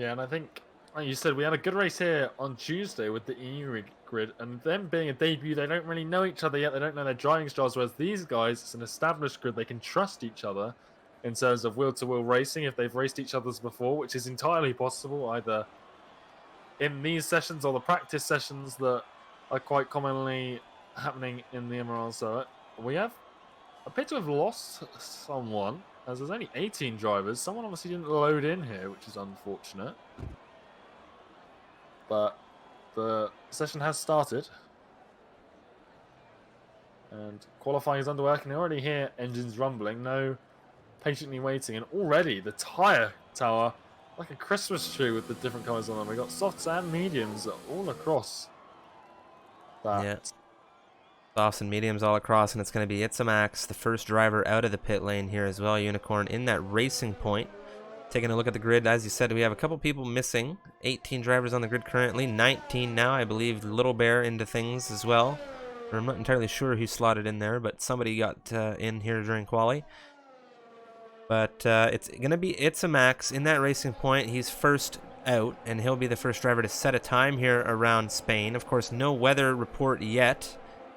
Yeah, and I think, like you said, we had a good race here on Tuesday with the EU grid, and them being a debut, they don't really know each other yet. They don't know their driving styles, whereas these guys, it's an established grid. They can trust each other in terms of wheel-to-wheel racing if they've raced each other's before, which is entirely possible, either in these sessions or the practice sessions that are quite commonly happening in the MRL. So we have appear to have lost someone, as there's only 18 drivers. Someone obviously didn't load in here, which is unfortunate. But the session has started. And qualifying is underway. I can already hear engines rumbling. No patiently waiting. And already the tyre tower, like a Christmas tree with the different colours on them. We've got softs and mediums all across that. Yeah. Softs and mediums all across, and it's going to be Max, the first driver out of the pit lane here as well. Unicorn in that racing point. Taking a look at the grid, as you said, we have a couple people missing. 18 drivers on the grid currently, 19 now. I believe Little Bear into things as well. I'm not entirely sure who slotted in there, but somebody got in here during quali. But it's going to be Max in that racing point. He's first out, and he'll be the first driver to set a time here around Spain. Of course, no weather report yet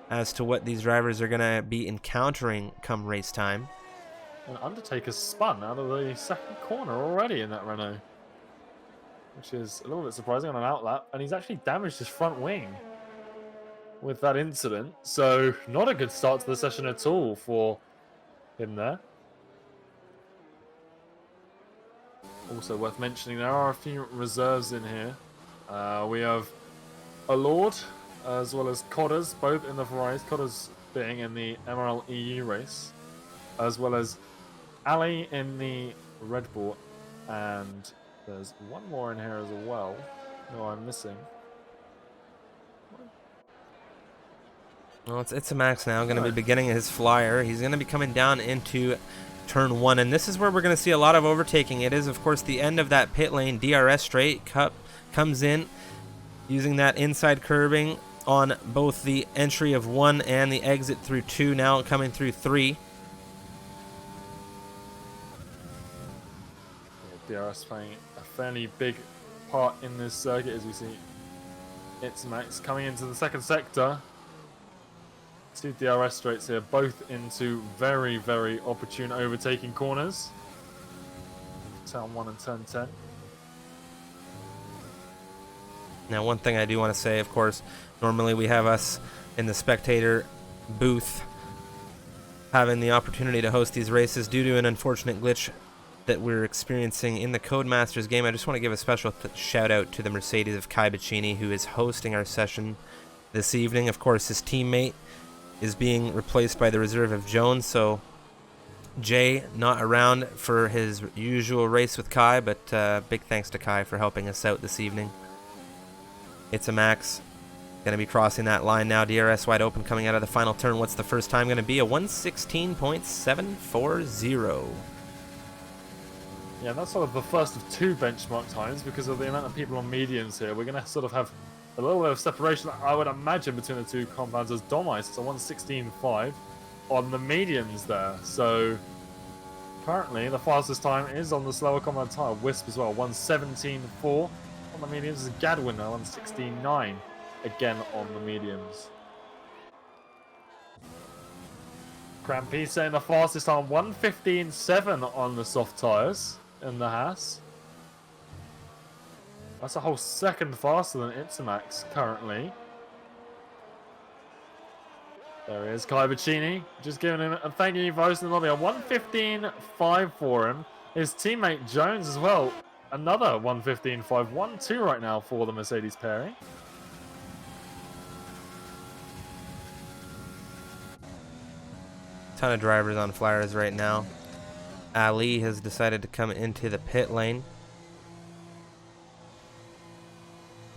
as to what these drivers are going to be encountering come race time. And Undertaker's spun out of the second corner already in that Renault, which is a little bit surprising on an outlap. And he's actually damaged his front wing with that incident. So not a good start to the session at all for him there. Also worth mentioning, there are a few reserves in here. We have a Lord as well as Codders, both in the Ferraris. Codders being in the MRL EU race, as well as Ali in the Red Bull, and there's one more in here as well. No, I'm missing. Well, it's Max now, going to be beginning his flyer. He's going to be coming down into turn 1, and this is where we're going to see a lot of overtaking. It is, of course, the end of that pit lane. DRS straight comes in using that inside curbing on both the entry of 1 and the exit through 2, now coming through 3. DRS playing a fairly big part in this circuit, as we see. It's Max coming into the second sector. 2 DRS straights here, both into very, very opportune overtaking corners. Turn 1 and turn 10. Now, one thing I do want to say, of course, normally we have us in the spectator booth having the opportunity to host these races. Due to an unfortunate glitch that we're experiencing in the Codemasters game, I just want to give a special shout out to the Mercedes of Kai Bacchini, who is hosting our session this evening. Of course, his teammate is being replaced by the reserve of Jones, so Jay not around for his usual race with Kai, but big thanks to Kai for helping us out this evening. It's Max going to be crossing that line now. DRS wide open coming out of the final turn. What's the first time going to be? A 1:16.740. Yeah, that's sort of the first of 2 benchmark times because of the amount of people on mediums here. We're going to sort of have a little bit of separation, I would imagine, between the 2 compounds as Dom Ice. It's a 1:16.5 on the mediums there. So currently the fastest time is on the slower compound tire. Wisp as well, 1:17.4 on the mediums. Gadwin now 1:16.9 again on the mediums. Crampy saying the fastest time, 1:15.7 on the soft tires in the Haas. That's a whole second faster than Itamax currently. There he is, Kai Bacchini, just giving him a thank you for hosting the lobby. A 1:15.5 for him. His teammate Jones as well, another 1:15.5. 1-2 right now for the Mercedes pairing. Ton of drivers on flyers right now. Ali has decided to come into the pit lane.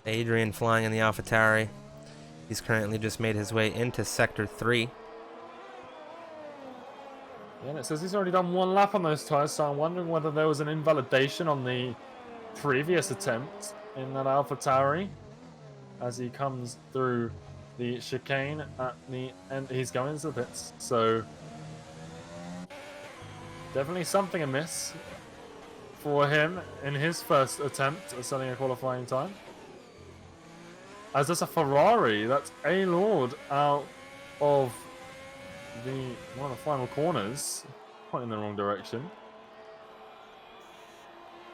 Adrian flying in the AlphaTauri. He's currently just made his way into Sector 3. Yeah, and it says he's already done 1 lap on those tires, so I'm wondering whether there was an invalidation on the previous attempt in that AlphaTauri as he comes through the chicane at the end. He's going into the pits, so definitely something amiss for him in his first attempt at setting a qualifying time. As there's a Ferrari, that's A Lord out of one of the final corners, pointing in the wrong direction.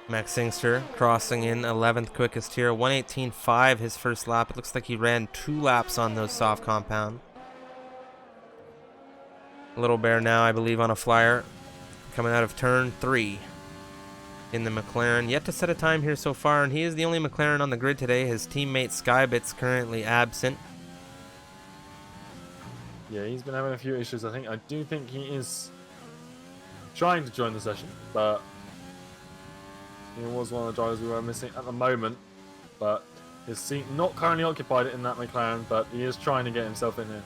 Max Singster crossing in 11th quickest here, 1:18.5 his first lap. It looks like he ran 2 laps on those soft compound. Little Bear now, I believe, on a flyer, coming out of turn 3 in the McLaren. Yet to set a time here so far, and he is the only McLaren on the grid today. His teammate Skybit's currently absent. Yeah, he's been having a few issues, I think. I do think he is trying to join the session, but he was one of the drivers we were missing at the moment. But his seat not currently occupied in that McLaren, but he is trying to get himself in here.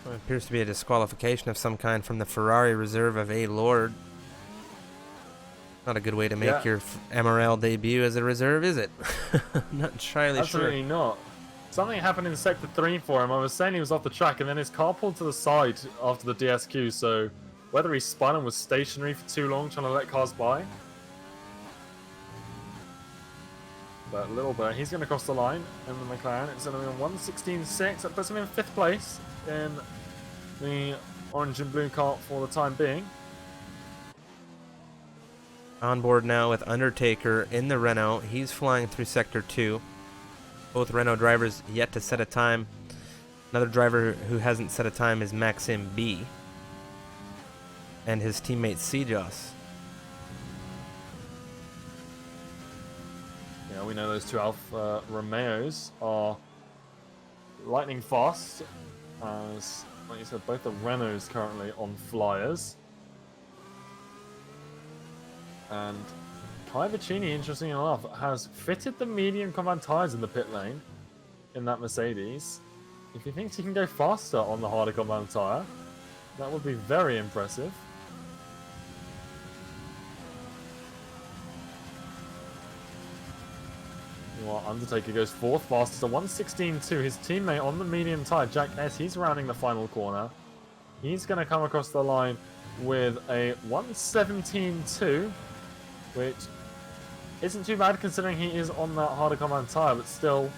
Well, it appears to be a disqualification of some kind from the Ferrari reserve of A Lord. Not a good way to make your MRL debut as a reserve, is it? Not entirely Absolutely sure. not. Something happened in Sector 3 for him. I was saying he was off the track, and then his car pulled to the side after the DSQ, so whether he spun and was stationary for too long trying to let cars by. But a little bit. He's going to cross the line in the McLaren. It's going to be on 1:16.6. That puts him in 5th place in the orange and blue car for the time being. On board now with Undertaker in the Renault. He's flying through Sector 2. Both Renault drivers yet to set a time. Another driver who hasn't set a time is Maxim B. And his teammate Sijos. Yeah, we know those two Alfa Romeos are lightning fast. As, like you said, both the Renaults currently on flyers. And Kai Vicini, interesting enough, has fitted the medium compound tyres in the pit lane in that Mercedes. If he thinks he can go faster on the harder compound tyre, that would be very impressive. Well, Undertaker goes 4th fastest to 1:16.2. His teammate on the medium tyre, Jack S, he's rounding the final corner. He's going to come across the line with a 1:17.2, which isn't too bad considering he is on that harder compound tyre, but still,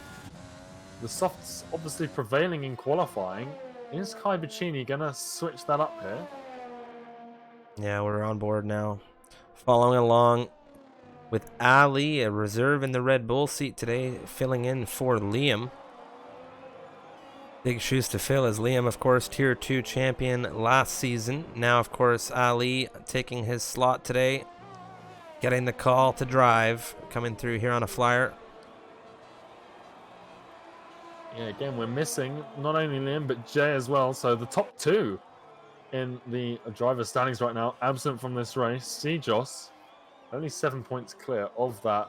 the softs obviously prevailing in qualifying. Is Kai Vicini going to switch that up here? Yeah, we're on board now. Following along with Ali, a reserve in the Red Bull seat today, filling in for Liam. Big shoes to fill, as Liam, of course, Tier 2 champion last season. Now, of course, Ali taking his slot today, getting the call to drive, coming through here on a flyer. Yeah, again, we're missing not only Liam, but Jay as well. So the top 2 in the driver standings right now, absent from this race. Sijos, only 7 points clear of that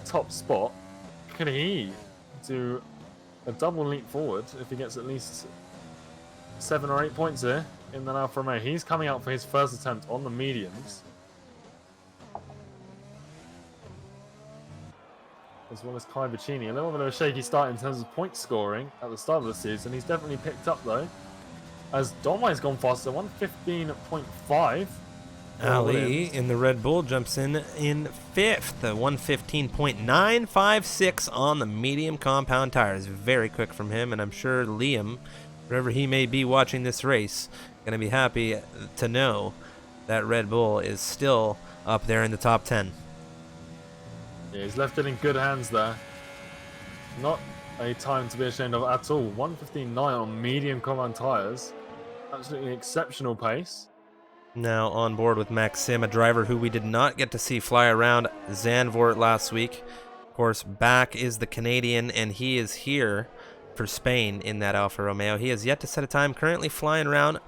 top spot. Can he do a double leap forward if he gets at least 7 or 8 points here in that Alfa Romeo? He's coming out for his first attempt on the mediums, as well as Kai Vicini. A little bit of a shaky start in terms of point scoring at the start of the season. He's definitely picked up though, as Domai's gone faster, 1:15.5. Ali in the Red Bull jumps in 5th, 1:15.956 on the medium compound tires. Very quick from him, and I'm sure Liam, wherever he may be watching this race, going to be happy to know that Red Bull is still up there in the top 10. Yeah, he's left it in good hands there. Not a time to be ashamed of at all. 1:15.9 on medium compound tires. Absolutely exceptional pace. Now on board with Maxim, a driver who we did not get to see fly around Zandvoort last week. Of course, back is the Canadian, and he is here for Spain in that Alfa Romeo. He has yet to set a time, currently flying around,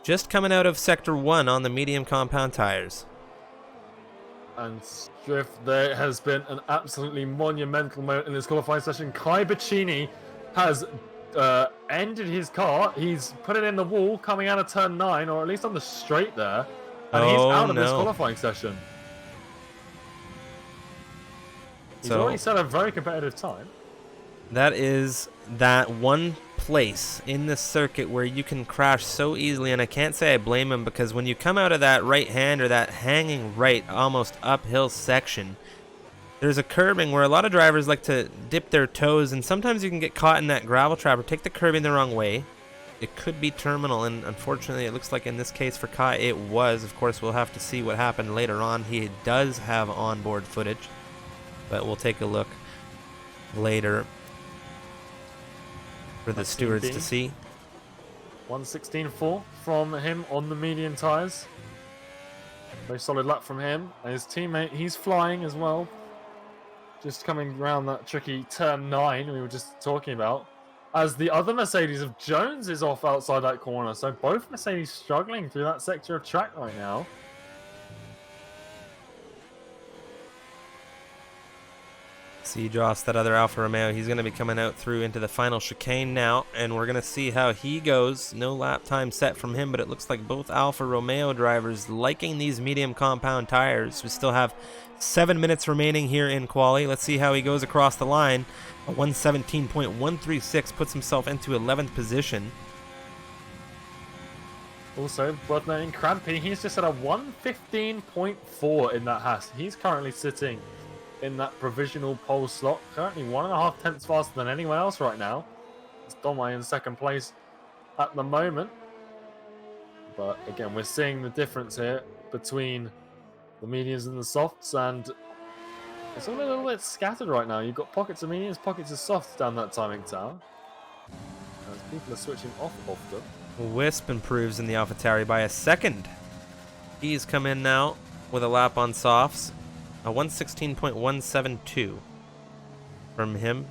just coming out of Sector 1 on the medium compound tires. And Strift, there has been an absolutely monumental moment in this qualifying session. Kai Vicini has ended his car. He's put it in the wall coming out of turn 9, or at least on the straight there. And he's out of this qualifying session. He's already set a very competitive time. That is that 1 place in this circuit where you can crash so easily, and I can't say I blame him, because when you come out of that right hand or that hanging right almost uphill section, there's a curbing where a lot of drivers like to dip their toes, and sometimes you can get caught in that gravel trap or take the curbing the wrong way. It could be terminal, and unfortunately it looks like in this case for Kai it was. Of course, we'll have to see what happened later on. He does have onboard footage, but we'll take a look later for the stewards to see. 1:16.4 from him on the medium tyres. Very solid lap from him. And his teammate, he's flying as well. Just coming around that tricky turn 9 we were just talking about. As the other Mercedes of Jones is off outside that corner. So both Mercedes struggling through that sector of track right now. See Joss, that other Alfa Romeo, he's going to be coming out through into the final chicane now, and we're going to see how he goes. No lap time set from him, but it looks like both Alfa Romeo drivers liking these medium compound tires. We still have 7 minutes remaining here in quali. Let's see how he goes across the line. A 117.136 puts himself into 11th position. Also, worth noting, Crampy, he's just at a 115.4 in that Haas. He's currently sitting in that provisional pole slot, currently 1.5 tenths faster than anyone else right now. It's Domai in second place at the moment. But again, we're seeing the difference here between the mediums and the softs, and it's all a little bit scattered right now. You've got pockets of mediums, pockets of softs down that timing tower. As people are switching off often. Wisp improves in the AlphaTauri by a second. He's come in now with a lap on softs. A 116.172 from him.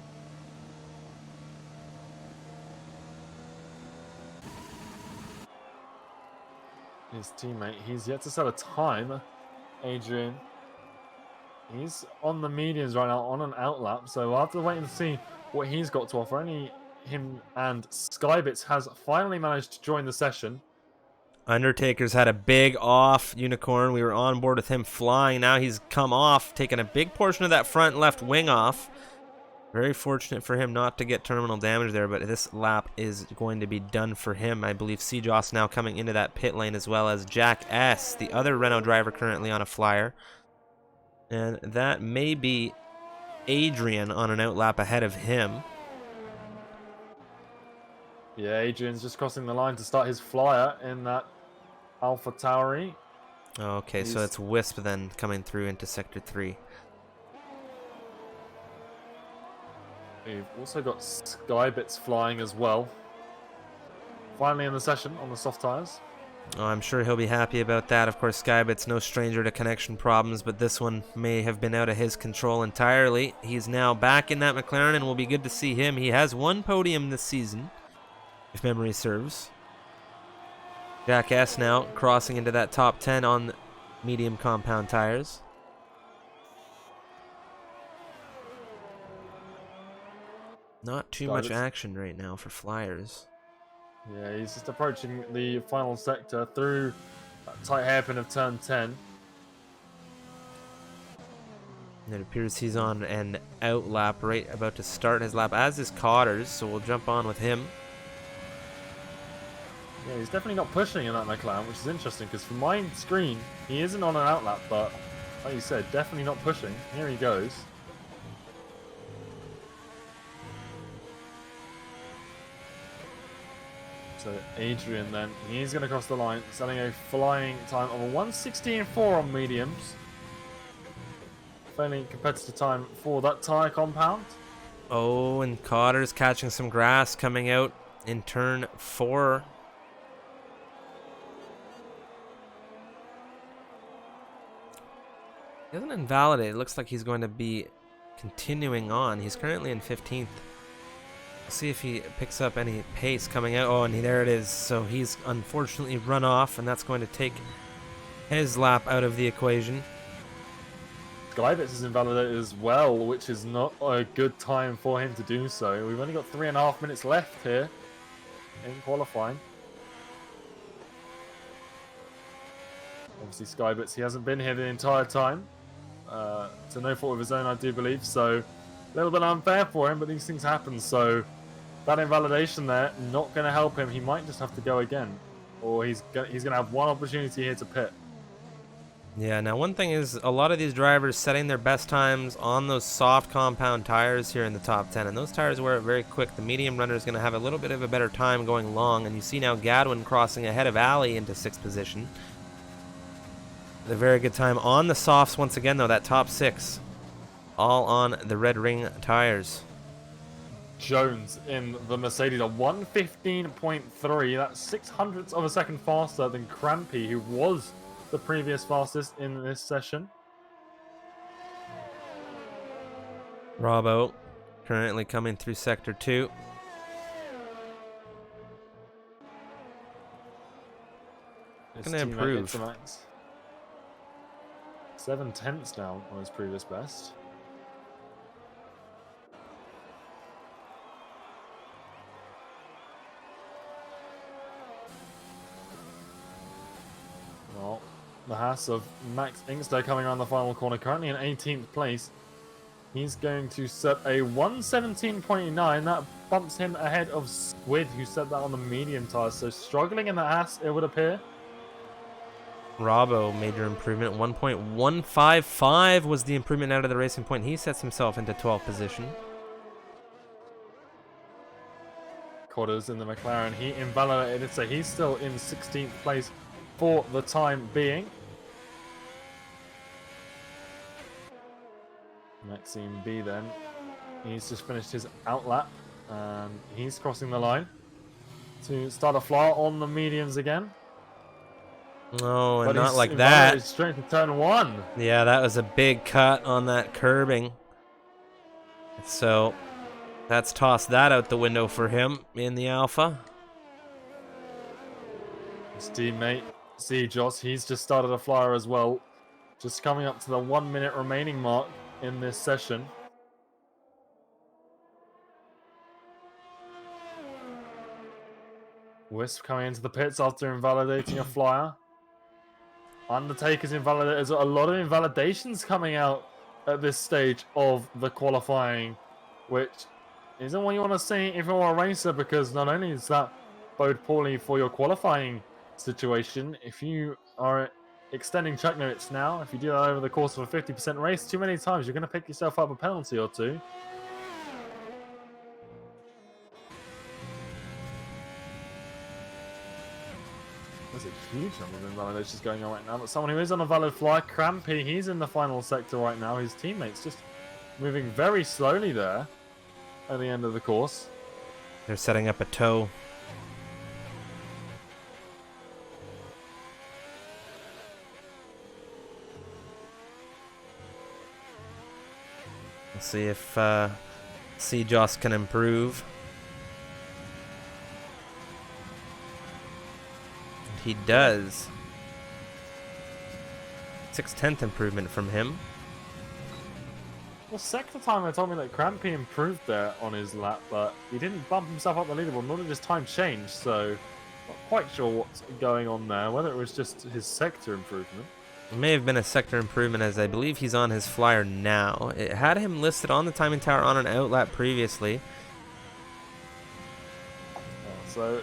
His teammate, he's yet to set a time. Adrian, he's on the mediums right now on an outlap, so we'll have to wait and see what he's got to offer. Only him and Skybits has finally managed to join the session. Undertaker's had a big off, Unicorn. We were on board with him flying. Now he's come off, taking a big portion of that front left wing off. Very fortunate for him not to get terminal damage there, but this lap is going to be done for him. I believe C-Joss now coming into that pit lane, as well as Jack S., the other Renault driver currently on a flyer. And that may be Adrian on an outlap ahead of him. Yeah, Adrian's just crossing the line to start his flyer in that AlphaTauri. Okay, so it's Wisp then coming through into Sector 3. We've also got Skybits flying as well. Finally in the session on the soft tyres. Oh, I'm sure he'll be happy about that. Of course, Skybit's no stranger to connection problems, but this one may have been out of his control entirely. He's now back in that McLaren, and will be good to see him. He has one podium this season, if memory serves. Jack S. now crossing into that top 10 on medium compound tires. Not too much action right now for Flyers. Yeah, he's just approaching the final sector through that tight hairpin of turn 10. And it appears he's on an out lap, right about to start his lap, as is Cotters, so we'll jump on with him. Yeah, he's definitely not pushing in that McLaren, which is interesting, because from my screen, he isn't on an outlap, but like you said, definitely not pushing. Here he goes. So Adrian then, he's going to cross the line, setting a flying time of a 1:16.4 on mediums. Fairly competitive time for that tyre compound. Oh, and Cotter's catching some grass coming out in turn 4. He doesn't invalidate. It looks like he's going to be continuing on. He's currently in 15th. We'll see if he picks up any pace coming out. Oh, and there it is. So he's unfortunately run off, and that's going to take his lap out of the equation. Skybits is invalidated as well, which is not a good time for him to do so. We've only got 3.5 minutes left here in qualifying. Obviously Skybits, he hasn't been here the entire time. To no fault of his own, I do believe. So a little bit unfair for him, but these things happen. So That invalidation there, not going to help him. He might just have to go again. Or he's going to have one opportunity here to pit. Yeah, now one thing is a lot of these drivers setting their best times on those soft compound tires here in the top 10, and those tires wear it very quick. The medium runner is going to have a little bit of a better time going long, and you see now Gadwin crossing ahead of Ali into 6th position. A very good time on the softs once again, though, that top 6, all on the red ring tires. Jones in the Mercedes, a 1:15.3. That's 600ths of a second faster than Crampy, who was the previous fastest in this session. Robbo currently coming through Sector 2. Going to improve. 7/10 now on his previous best. Well, the Haas of Max Inkster coming around the final corner, currently in 18th place. He's going to set a 1:17.9. That bumps him ahead of Squid, who set that on the medium tires. So struggling in the Haas, it would appear. Robbo, major improvement. 1.155 was the improvement out of the Racing Point. He sets himself into 12th position. Cotters in the McLaren. He invalidated, so he's still in 16th place for the time being. Maxime B then. He's just finished his outlap and he's crossing the line to start a flyer on the mediums again. Oh, and But not he's like that. invalidated straight to turn 1. Yeah, that was a big cut on that curbing. So that's tossed that out the window for him in the Alpha. His teammate, C. Joss, he's just started a flyer as well. Just coming up to the 1 minute remaining mark in this session. Wisp coming into the pits after invalidating a flyer. Undertaker's invalidated. There's a lot of invalidations coming out at this stage of the qualifying, which isn't what you want to see if you're a racer, because not only does that bode poorly for your qualifying situation, if you are extending track limits now, if you do that over the course of a 50% race too many times, you're going to pick yourself up a penalty or two. There's a huge number of invalidations going on right now, but someone who is on a valid fly, Crampy, he's in the final sector right now. His teammates just moving very slowly there at the end of the course. They're setting up a tow. Let's see if C-Joss can improve. And he does. 6/10 improvement from him. Well, sector timer told me that Crampy improved there on his lap, but he didn't bump himself up the leaderboard, nor did his time change, so not quite sure what's going on there, whether it was just his sector improvement. It may have been a sector improvement, as I believe he's on his flyer now. It had him listed on the timing tower on an outlap previously. So,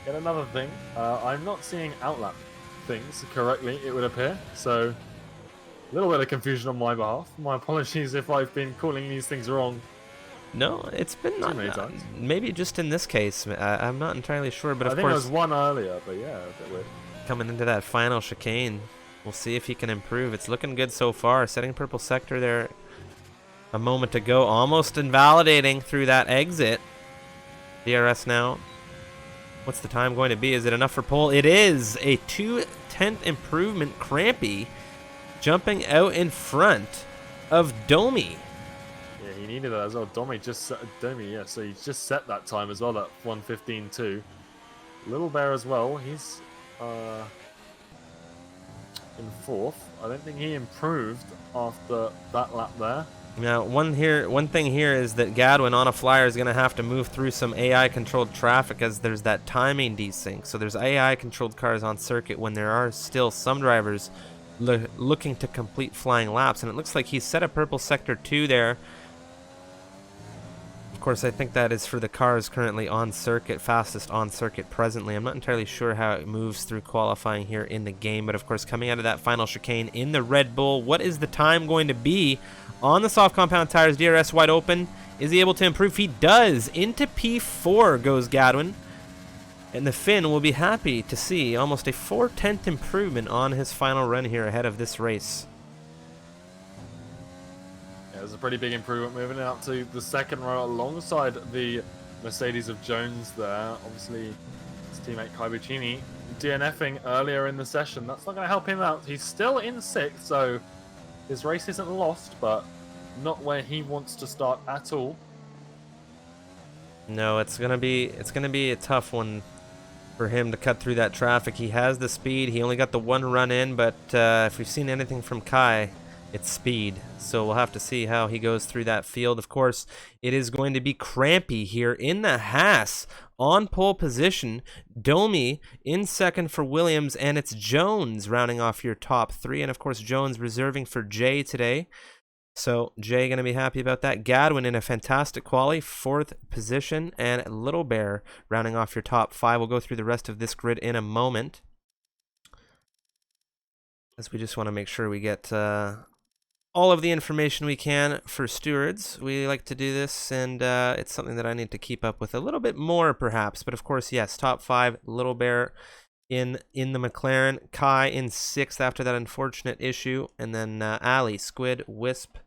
yet another thing, I'm not seeing outlap things correctly, it would appear, so a little bit of confusion on my behalf. My apologies if I've been calling these things wrong. No, it's been not many times. Maybe just in this case. I'm not entirely sure, but of I think course, there was one earlier, but yeah, a bit weird. coming into that final chicane, we'll see if he can improve. It's looking good so far. Setting purple sector there a moment ago, almost invalidating through that exit. DRS now. What's the time going to be? Is it enough for pole? It is a 2/10 improvement. Crampy jumping out in front of Domi. Yeah, he needed that as well. Domi, yeah, so he's just set that time as well, that 1:15.2. Little Bear as well, he's in 4th. I don't think he improved after that lap there. Now, one thing here is that Gadwin on a flyer is going to have to move through some AI-controlled traffic, as there's that timing desync. So there's AI-controlled cars on circuit when there are still some drivers looking to complete flying laps, and it looks like he's set a purple sector 2 there. course, I think that is for the cars currently on circuit, fastest on circuit presently. I'm not entirely sure how it moves through qualifying here in the game, but of course, coming out of that final chicane in the Red Bull, what is the time going to be on the soft compound tires? DRS wide open. Is he able to improve? He does. Into P4 goes Gadwin. And the Finn will be happy to see almost a 4/10 improvement on his final run here ahead of this race. Yeah, it was a pretty big improvement moving up to the second row alongside the Mercedes of Jones there. Obviously, his teammate Kai Buccini DNFing earlier in the session. That's not going to help him out. He's still in 6th, so his race isn't lost, but not where he wants to start at all. No, it's gonna be a tough one for him to cut through that traffic. He has the speed. He only got the one run in, but if we've seen anything from Kai, it's speed. So we'll have to see how he goes through that field. Of course, it is going to be crampy here in the Haas on pole position. Domi in second for Williams, and it's Jones rounding off your top 3. And of course, Jones reserving for Jay today. So Jay going to be happy about that. Gadwin in a fantastic quali, 4th position, and Little Bear rounding off your top 5. We'll go through the rest of this grid in a moment, as we just want to make sure we get all of the information we can for stewards. We like to do this, and it's something that I need to keep up with a little bit more, perhaps. But of course, yes, top 5, Little Bear in the McLaren, Kai in 6th after that unfortunate issue, and then Ali, Squid, Wisp,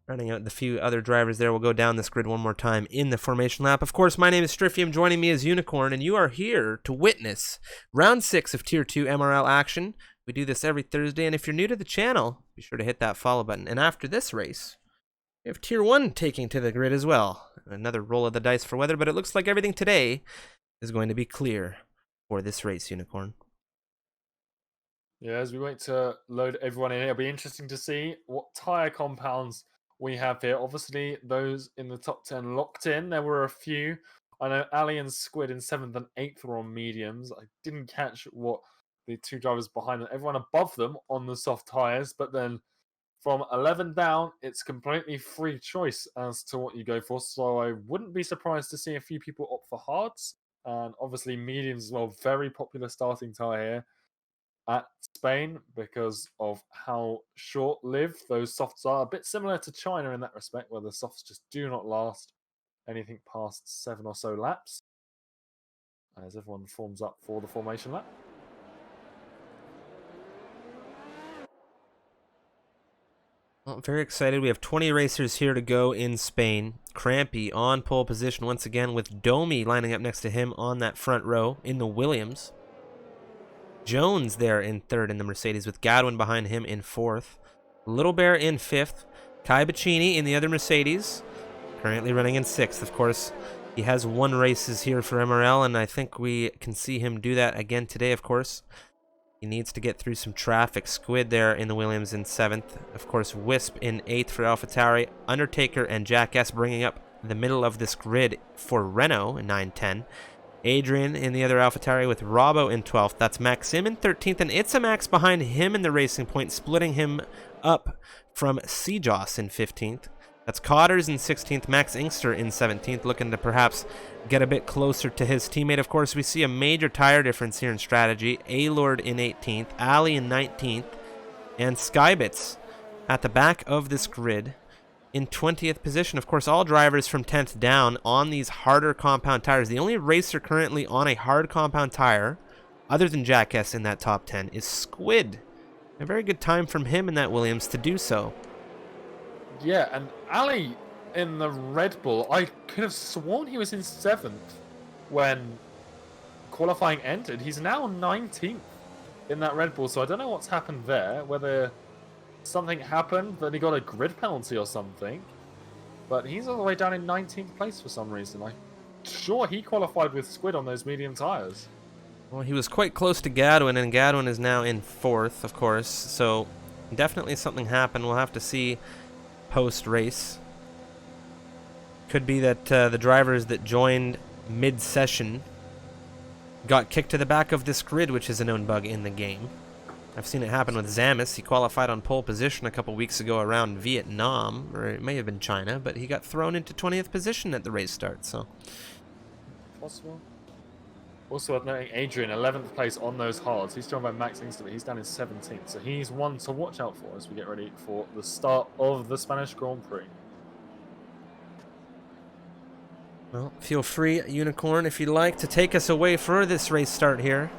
running out the few other drivers there. We'll go down this grid one more time in the formation lap. Of course, my name is Strifium, joining me is Unicorn, and you are here to witness round 6 of Tier 2 MRL action. We do this every Thursday, and if you're new to the channel, be sure to hit that follow button. And after this race, we have Tier 1 taking to the grid as well. Another roll of the dice for weather, but it looks like everything today is going to be clear for this race, Unicorn. Yeah, as we wait to load everyone in, it'll be interesting to see what tyre compounds we have here. Obviously, those in the top 10 locked in. There were a few. I know Ali and Squid in 7th and 8th were on mediums. I didn't catch what the 2 drivers behind them, everyone above them on the soft tyres, but then from 11 down, it's completely free choice as to what you go for. So I wouldn't be surprised to see a few people opt for hards. And obviously mediums as well, very popular starting tyre here at Spain because of how short-lived those softs are. A bit similar to China in that respect, where the softs just do not last anything past 7 or so laps, as everyone forms up for the formation lap. Well, very excited. We have 20 racers here to go in Spain. Crampy on pole position once again, with Domi lining up next to him on that front row in the Williams. Jones there in 3rd in the Mercedes, with Gadwin behind him in 4th. Little Bear in 5th. Kai Buccini in the other Mercedes, currently running in 6th. Of course, he has 1 races here for MRL, and I think we can see him do that again today, of course. He needs to get through some traffic. Squid there in the Williams in 7th. Of course, Wisp in 8th for AlphaTauri. Undertaker and Jack S bringing up the middle of this grid for Renault in 9-10. Adrian in the other AlphaTauri with Robbo in 12th. That's Maxim in 13th, and It's a Max behind him in the Racing Point, splitting him up from Sejoss in 15th. That's Cotters in 16th, Max Inkster in 17th, looking to perhaps get a bit closer to his teammate. Of course, we see a major tire difference here in strategy. A-Lord in 18th, Ali in 19th, and Skybits at the back of this grid in 20th position. Of course, all drivers from 10th down on these harder compound tires. The only racer currently on a hard compound tire, other than Jack S in that top 10, is Squid. A very good time from him in that Williams to do so. Yeah, and Ali in the Red Bull, I could have sworn he was in 7th when qualifying ended. He's now 19th in that Red Bull, so I don't know what's happened there, whether something happened, that he got a grid penalty or something, but he's all the way down in 19th place for some reason. I'm sure he qualified with Squid on those medium tyres. Well, he was quite close to Gadwin, and Gadwin is now in 4th, of course, so definitely something happened. We'll have to see post-race. Could be that the drivers that joined mid-session got kicked to the back of this grid, which is a known bug in the game. I've seen it happen with Zamis. He qualified on pole position a couple weeks ago around Vietnam, or it may have been China, but he got thrown into 20th position at the race start, so... Possible. Also worth noting, Adrian, 11th place on those hards. He's joined by Max Inkster, but he's down in 17th. So he's one to watch out for as we get ready for the start of the Spanish Grand Prix. Well, feel free, Unicorn, if you'd like, to take us away for this race start here.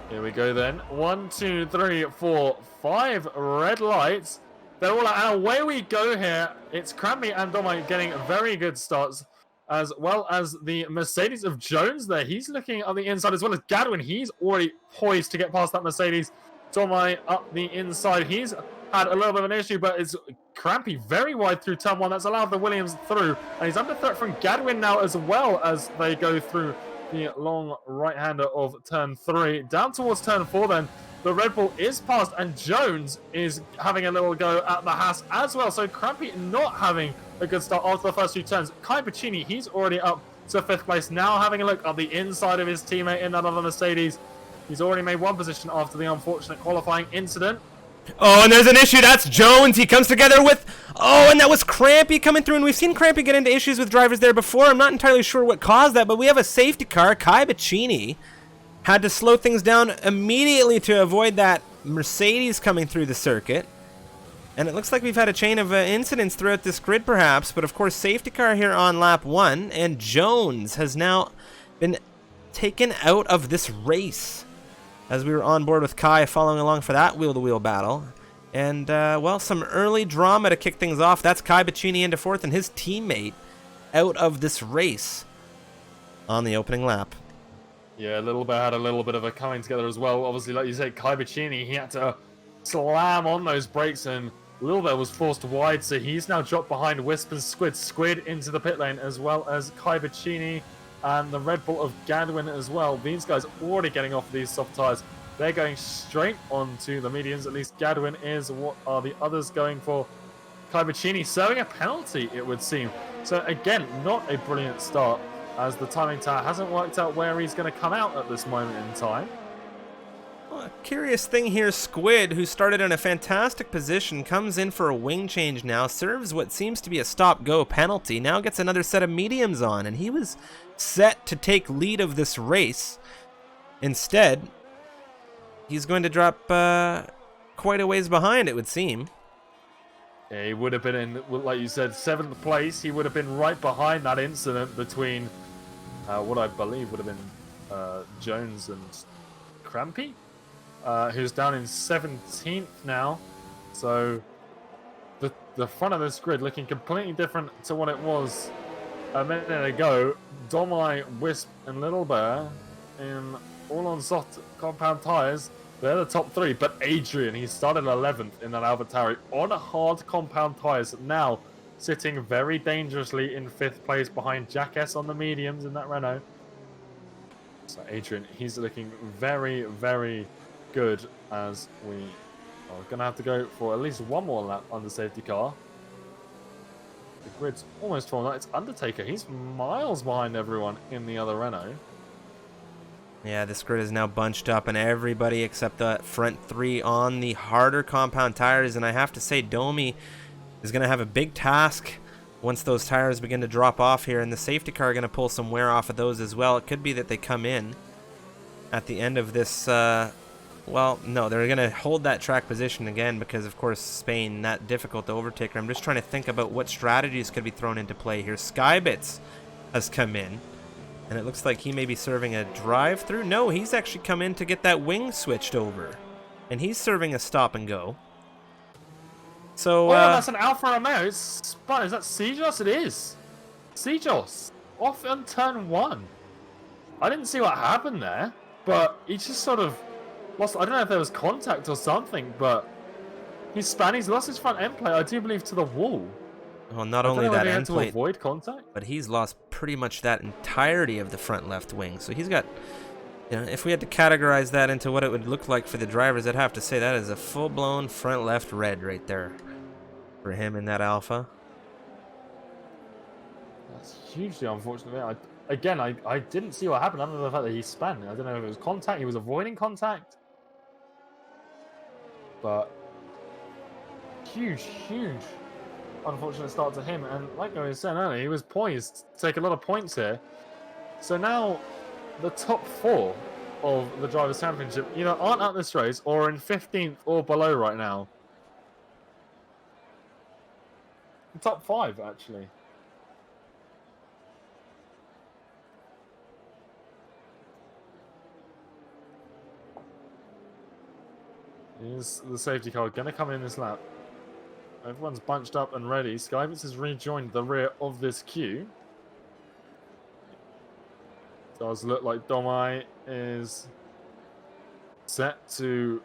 Here we go then. 1, 2, 3, 4, 5 red lights. They're all out, and away we go here. It's Crampy and Domai getting very good starts, as well as the Mercedes of Jones there. He's looking on the inside, as well as Gadwin. He's already poised to get past that Mercedes. Domai up the inside. He's had a little bit of an issue, but it's Crampy very wide through turn 1. That's allowed the Williams through, and he's under threat from Gadwin now as well as they go through the long right-hander of turn 3. Down towards turn 4 then. The Red Bull is passed, and Jones is having a little go at the Haas as well. So Crampy not having a good start after the first few turns. Kai Pacini, he's already up to 5th place. Now having a look at the inside of his teammate in that other Mercedes. He's already made one position after the unfortunate qualifying incident. Oh, and there's an issue. That's Jones. He comes together with... Oh, and that was Crampy coming through. And we've seen Crampy get into issues with drivers there before. I'm not entirely sure what caused that, but we have a safety car. Kai Bacchini had to slow things down immediately to avoid that Mercedes coming through the circuit. And it looks like we've had a chain of incidents throughout this grid, perhaps. But, of course, safety car here on lap 1. And Jones has now been taken out of this race, as we were on board with Kai following along for that wheel-to-wheel battle. And, well, some early drama to kick things off. That's Kai Bacchini into 4th and his teammate out of this race on the opening lap. Yeah, a little bit had a little bit of a coming together as well. Obviously, like you said, Kai Bacchini, he had to slam on those brakes, and Lilbert was forced wide, so he's now dropped behind Wisp and Squid. Squid into the pit lane, as well as Kai Bacchini and the Red Bull of Gadwin as well. These guys already getting off these soft tyres. They're going straight onto the mediums. At least Gadwin is. What are the others going for? Kai Bacchini serving a penalty, it would seem. So again, not a brilliant start, as the timing tower hasn't worked out where he's going to come out at this moment in time. Well, a curious thing here, Squid, who started in a fantastic position, comes in for a wing change now, serves what seems to be a stop-go penalty, now gets another set of mediums on, and he was set to take lead of this race. Instead, he's going to drop quite a ways behind, it would seem. Yeah, he would have been in, like you said, 7th place. He would have been right behind that incident between what I believe would have been Jones and Crampy, who's down in 17th now. So the front of this grid looking completely different to what it was a minute ago. Domai, Wisp, and Little Bear in all on soft compound tyres. They're the top 3, but Adrian, he started 11th in that AlphaTauri on hard compound tyres, now sitting very dangerously in 5th place behind Jack S on the mediums in that Renault. So Adrian, he's looking very, very good, as we are going to have to go for at least one more lap on the safety car. The grid's almost fallen out. It's Undertaker. He's miles behind everyone in the other Renault. Yeah, this grid is now bunched up, and everybody except the front 3 on the harder compound tires. And I have to say, Domi is going to have a big task once those tires begin to drop off here, and the safety car are going to pull some wear off of those as well. It could be that they come in at the end of this. Well, no, they're going to hold that track position again because, of course, Spain, not difficult to overtake. I'm just trying to think about what strategies could be thrown into play here. Skybits has come in, and it looks like he may be serving a drive-through. No, he's actually come in to get that wing switched over, and he's serving a stop and go. So, oh, that's an Alfa Romeo. It's spun. Is that Sejos? It is. Sejos off on turn 1. I didn't see what happened there, but he just sort of lost. I don't know if there was contact or something, but he's spun. He's lost his front end plate, I do believe, to the wall. Well, not only that end plate, to avoid contact, but he's lost pretty much that entirety of the front left wing. So he's got, you know, if we had to categorize that into what it would look like for the drivers, I'd have to say that is a full-blown front left red right there for him in that Alpha. That's hugely unfortunate. I didn't see what happened other than the fact that he spun. I don't know if it was contact. He was avoiding contact. But huge, unfortunate start to him. And like I was saying earlier, he was poised to take a lot of points here. So now the top 4 of the Drivers' Championship either aren't at this race or are in 15th or below right now. The top 5, actually. Is the safety car going to come in this lap? Everyone's bunched up and ready. Skybits has rejoined the rear of this queue. Does look like Domai is set to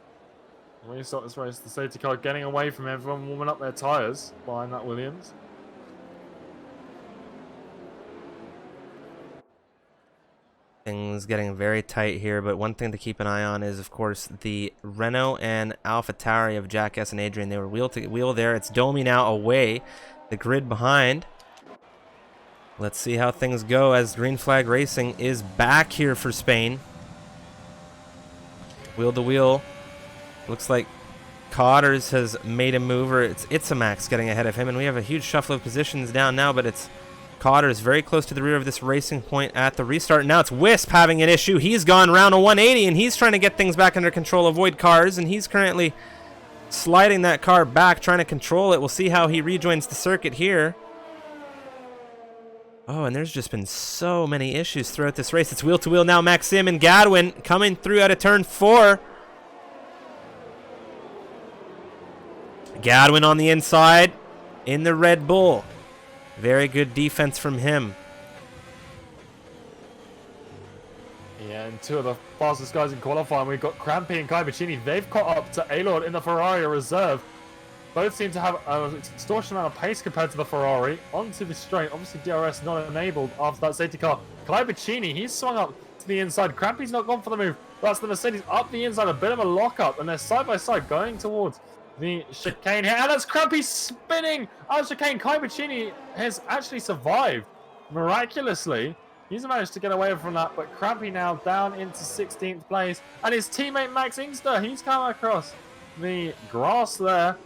restart this race. The safety car getting away from everyone, warming up their tyres behind that Williams. Things getting very tight here, but one thing to keep an eye on is, of course, the Renault and AlphaTauri of Jack S and Adrian. They were wheel to wheel there. It's Domi now away, the grid behind. Let's see how things go as Green Flag Racing is back here for Spain. Wheel to wheel. Looks like Cotters has made a move, or it's Itzamax getting ahead of him, and we have a huge shuffle of positions down now, but it's Cotters very close to the rear of this racing point at the restart. Now it's Wisp having an issue. He's gone round a 180, and he's trying to get things back under control, avoid cars, and he's currently sliding that car back, trying to control it. We'll see how he rejoins the circuit here. Oh, and there's just been so many issues throughout this race. It's wheel to wheel now. Maxim and Gadwin coming through out of turn 4. Gadwin on the inside in the Red Bull. Very good defense from him. Yeah, and 2 of the fastest guys in qualifying. We've got Crampy and Kai Bacchini. They've caught up to Alord in the Ferrari reserve. Both seem to have an extortionate amount of pace compared to the Ferrari. Onto the straight. Obviously, DRS not enabled after that safety car. Kai Bacchini, he's swung up to the inside. Crampy's not gone for the move. That's the Mercedes up the inside. A bit of a lockup. And they're side by side going towards the chicane here. And that's Crampy spinning out of chicane. Kai Bacchini has actually survived miraculously. He's managed to get away from that. But Crampy now down into 16th place. And his teammate Max Inkster, he's come across the grass there.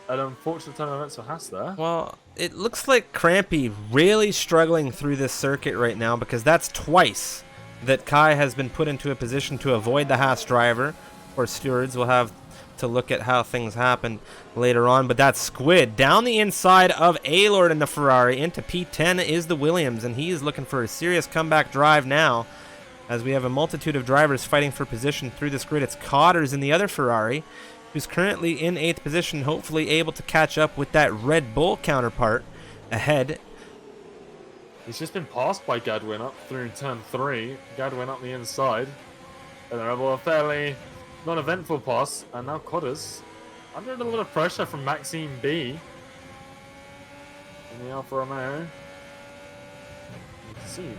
An unfortunate turn of events for Haas there. Well, it looks like Crampy really struggling through this circuit right now, because that's twice that Kai has been put into a position to avoid the Haas driver. Or stewards will have to look at how things happened later on. But that's Squid down the inside of Alord in the Ferrari. Into P10 is the Williams, and he is looking for a serious comeback drive now, as we have a multitude of drivers fighting for position through this grid. It's Cotters in the other Ferrari, who's currently in 8th position, hopefully able to catch up with that Red Bull counterpart ahead. He's just been passed by Gadwin up through turn 3. Gadwin up the inside. And they're able a fairly non-eventful pass. And now Cotters under a little bit of pressure from Maxime B. In the Alfa Romeo. You can see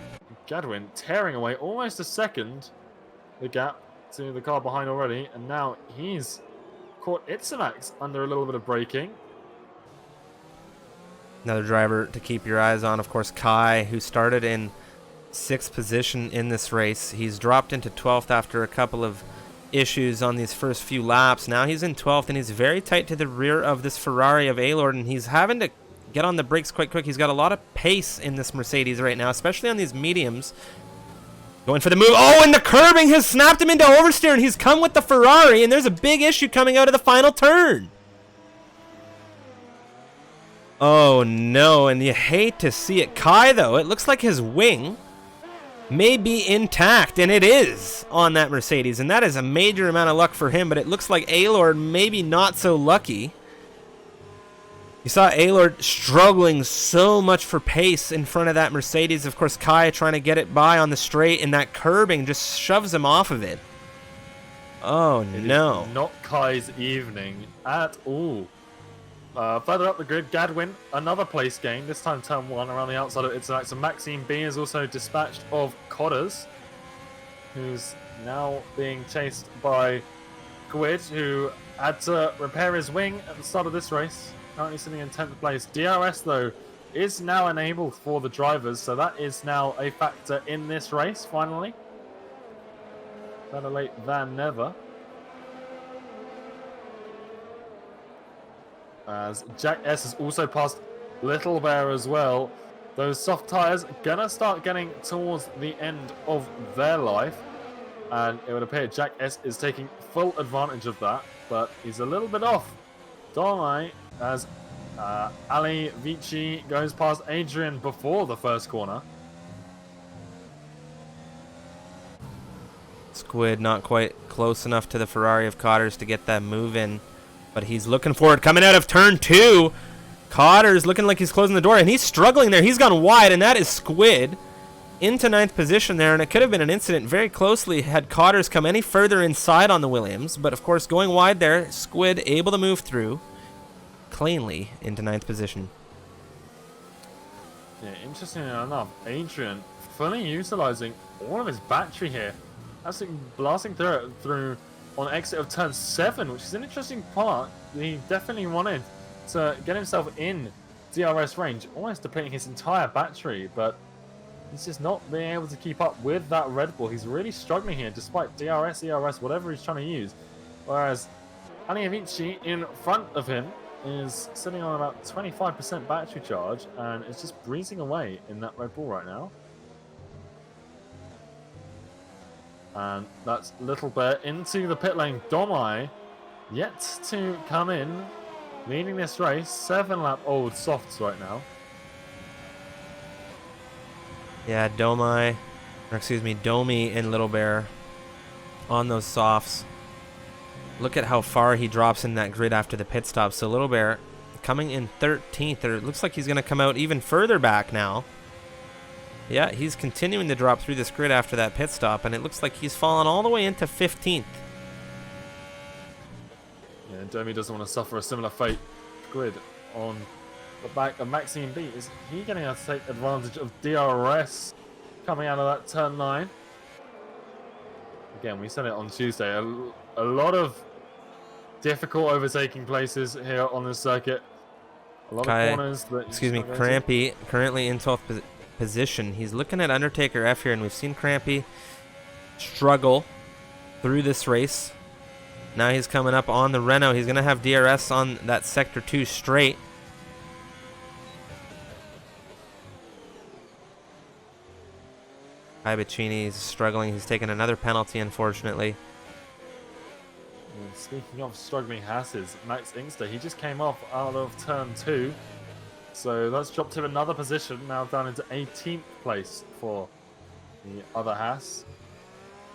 Gadwin tearing away almost a second. The gap to the car behind already. And now he's caught Itzamax under a little bit of braking. Another driver to keep your eyes on, of course, Kai, who started in 6th position in this race. He's dropped into 12th after a couple of issues on these first few laps. Now he's in 12th, and he's very tight to the rear of this Ferrari of Alord, and he's having to get on the brakes quite quick. He's got a lot of pace in this Mercedes right now, especially on these mediums. Going for the move. Oh, and the curbing has snapped him into oversteer, and he's come with the Ferrari, and there's a big issue coming out of the final turn. Oh, no, and you hate to see it. Kai, though, it looks like his wing may be intact, and it is on that Mercedes, and that is a major amount of luck for him, but it looks like Alord maybe not so lucky. You saw Alord struggling so much for pace in front of that Mercedes. Of course, Kai trying to get it by on the straight, and that curbing just shoves him off of it. Oh, no. Not Kai's evening at all. Further up the grid, Gadwin, another place gain, this time turn 1 around the outside of Itzamax. And Maxime B is also dispatched of Cotters, who's now being chased by Gwyd, who had to repair his wing at the start of this race. Currently sitting in 10th place. DRS, though, is now enabled for the drivers, so that is now a factor in this race, finally. Better late than never. as Jack S has also passed Little Bear as well. Those soft tires gonna start getting towards the end of their life, and it would appear Jack S is taking full advantage of that, but he's a little bit off. Domai as Ali Vici goes past Adrian before the first corner. Squid not quite close enough to the Ferrari of Cotters to get that move in, but he's looking for it coming out of turn 2. Cotters looking like he's closing the door, and he's struggling there. He's gone wide, and that is Squid into 9th position there, and it could have been an incident very closely had Cotters come any further inside on the Williams, but of course going wide there, Squid able to move through cleanly into 9th position. Yeah, interestingly enough, Adrian fully utilizing all of his battery here. Absolutely blasting through on exit of turn 7, which is an interesting part. He definitely wanted to get himself in DRS range, almost depleting his entire battery, but he's just not being able to keep up with that Red Bull. He's really struggling here, despite DRS, ERS, whatever he's trying to use. Whereas Aniavici in front of him is sitting on about 25% battery charge, and is just breezing away in that Red Bull right now. And that's Little Bear into the pit lane. Domai yet to come in, leading this race. 7-lap old softs right now. Yeah, Domi and Little Bear on those softs. Look at how far he drops in that grid after the pit stop. So Little Bear coming in 13th. Or it looks like he's going to come out even further back now. Yeah, he's continuing to drop through this grid after that pit stop, and it looks like he's fallen all the way into 15th. Yeah, Domi doesn't want to suffer a similar fate. Grid on the back of Maxime B. Is he going to take advantage of DRS coming out of that turn 9? Again, we said it on Tuesday. A lot of difficult overtaking places here on this circuit. A lot of corners. Crampy currently in 12th position. He's looking at Undertaker F here, and we've seen Crampy struggle through this race. Now he's coming up on the Renault. He's going to have DRS on that Sector 2 straight. Ibicini is struggling. He's taken another penalty, unfortunately. And speaking of struggling Hasses, Max Inkster, he just came off out of turn 2. So that's dropped him another position, now down into 18th place for the other Haas.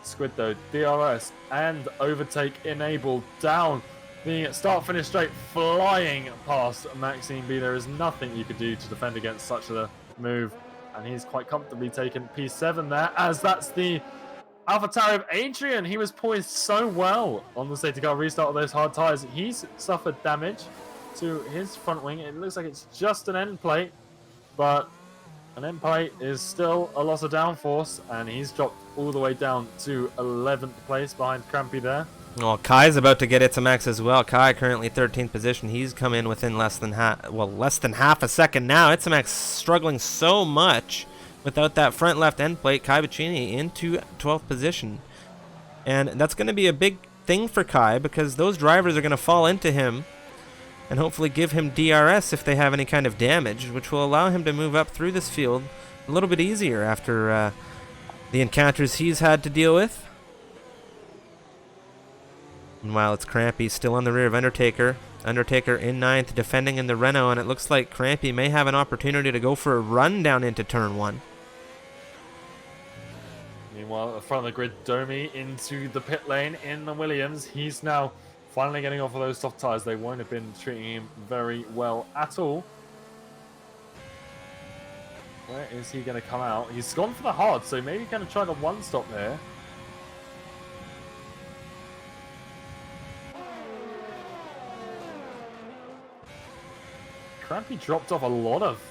Squid though, DRS and overtake enabled down the start-finish straight, flying past Maxime B. There is nothing you could do to defend against such a move, and he's quite comfortably taken P7 there, as that's the AlphaTauri of Adrian. He was poised so well on the safety car restart of those hard tires. He's suffered damage to his front wing. It looks like it's just an end plate, but an end plate is still a loss of downforce, and he's dropped all the way down to 11th place behind Crampy there. Well, Kai's about to get it to Max as well. Kai currently 13th position. He's come in within less than half a second now. It's Max struggling so much without that front left end plate. Kai Bacchini into 12th position, and that's going to be a big thing for Kai, because those drivers are going to fall into him and hopefully give him DRS if they have any kind of damage, which will allow him to move up through this field a little bit easier after the encounters he's had to deal with. Meanwhile, it's Crampy still on the rear of Undertaker. Undertaker in 9th, defending in the Renault, and it looks like Crampy may have an opportunity to go for a run down into turn 1. Meanwhile, at the front of the grid, Domi into the pit lane in the Williams. He's now finally getting off of those soft tires. They won't have been treating him very well at all. Where is he going to come out? He's gone for the hard, so maybe going to try the one stop there. Crampy dropped off a lot of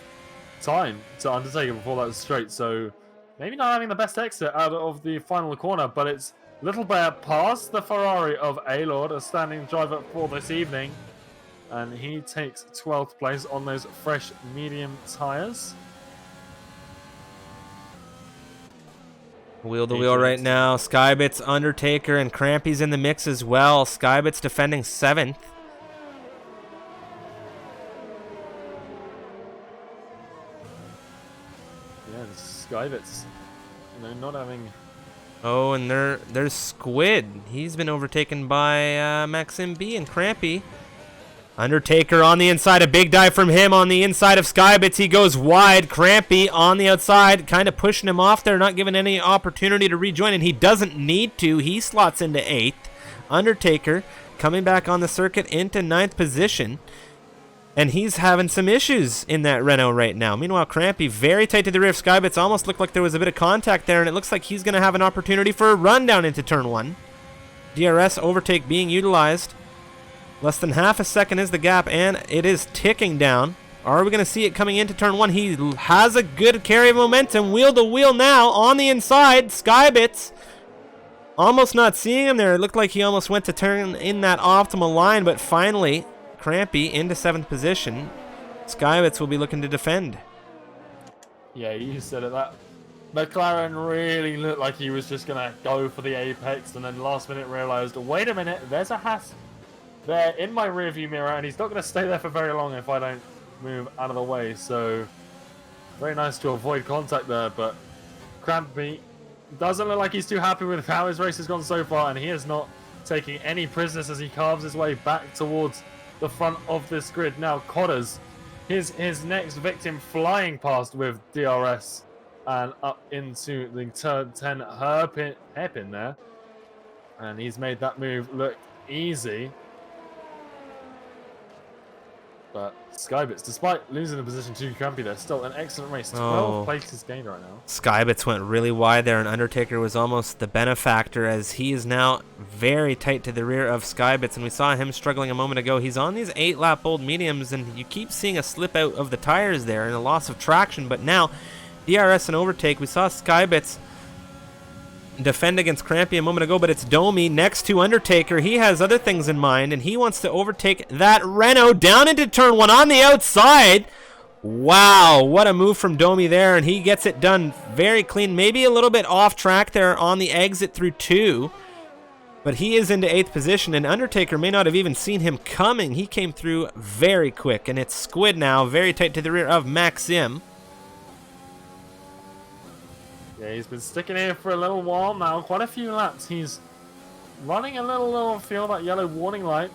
time to Undertaker before that was straight, so maybe not having the best exit out of the final corner, but it's Little Bear past the Ferrari of A-Lord, a standing driver for this evening, and he takes 12th place on those fresh medium tires. Wheel to wheel right now. Skybit's Undertaker, and Crampy's in the mix as well. Skybit's defending 7th. Yeah, and Skybits, not having. Oh, and there's Squid. He's been overtaken by Maxim B and Crampy. Undertaker on the inside, a big dive from him on the inside of Skybits. He goes wide. Crampy on the outside, kind of pushing him off there, not giving any opportunity to rejoin, and he doesn't need to. He slots into 8th. Undertaker coming back on the circuit into 9th position, and he's having some issues in that Renault right now. Meanwhile, Crampy very tight to the rear of Skybits. Almost looked like there was a bit of contact there, and it looks like he's going to have an opportunity for a run down into turn 1. DRS overtake being utilized. Less than half a second is the gap, and it is ticking down. Are we going to see it coming into turn 1? He has a good carry of momentum. Wheel to wheel now on the inside. Skybits almost not seeing him there. It looked like he almost went to turn in that optimal line, but finally, Crampy into 7th position. Skybits will be looking to defend. Yeah, you said it. That McLaren really looked like he was just going to go for the apex, and then last minute realized, wait a minute, there's a Haas there in my rearview mirror, and he's not going to stay there for very long if I don't move out of the way. So very nice to avoid contact there, but Crampy doesn't look like he's too happy with how his race has gone so far, and he is not taking any prisoners as he carves his way back towards the front of this grid. Now Codders, his next victim, flying past with DRS and up into the turn 10 hairpin there, and he's made that move look easy. But Skybits, despite losing the position to Crampy, they're still an excellent race. 12 places gained right now. Skybits went really wide there, and Undertaker was almost the benefactor as he is now very tight to the rear of Skybits, and we saw him struggling a moment ago. He's on these 8-lap old mediums, and you keep seeing a slip out of the tires there and a loss of traction, but now DRS and overtake. We saw Skybits defend against Crampy a moment ago, but it's Domi next to Undertaker. He has other things in mind, and he wants to overtake that Renault down into turn 1 on the outside. Wow, what a move from Domi there, and he gets it done very clean. Maybe a little bit off track there on the exit through 2, but he is into 8th position, and Undertaker may not have even seen him coming. He came through very quick, and it's Squid now, very tight to the rear of Maxim. Yeah, he's been sticking here for a little while now, quite a few laps. He's running a little feel that yellow warning light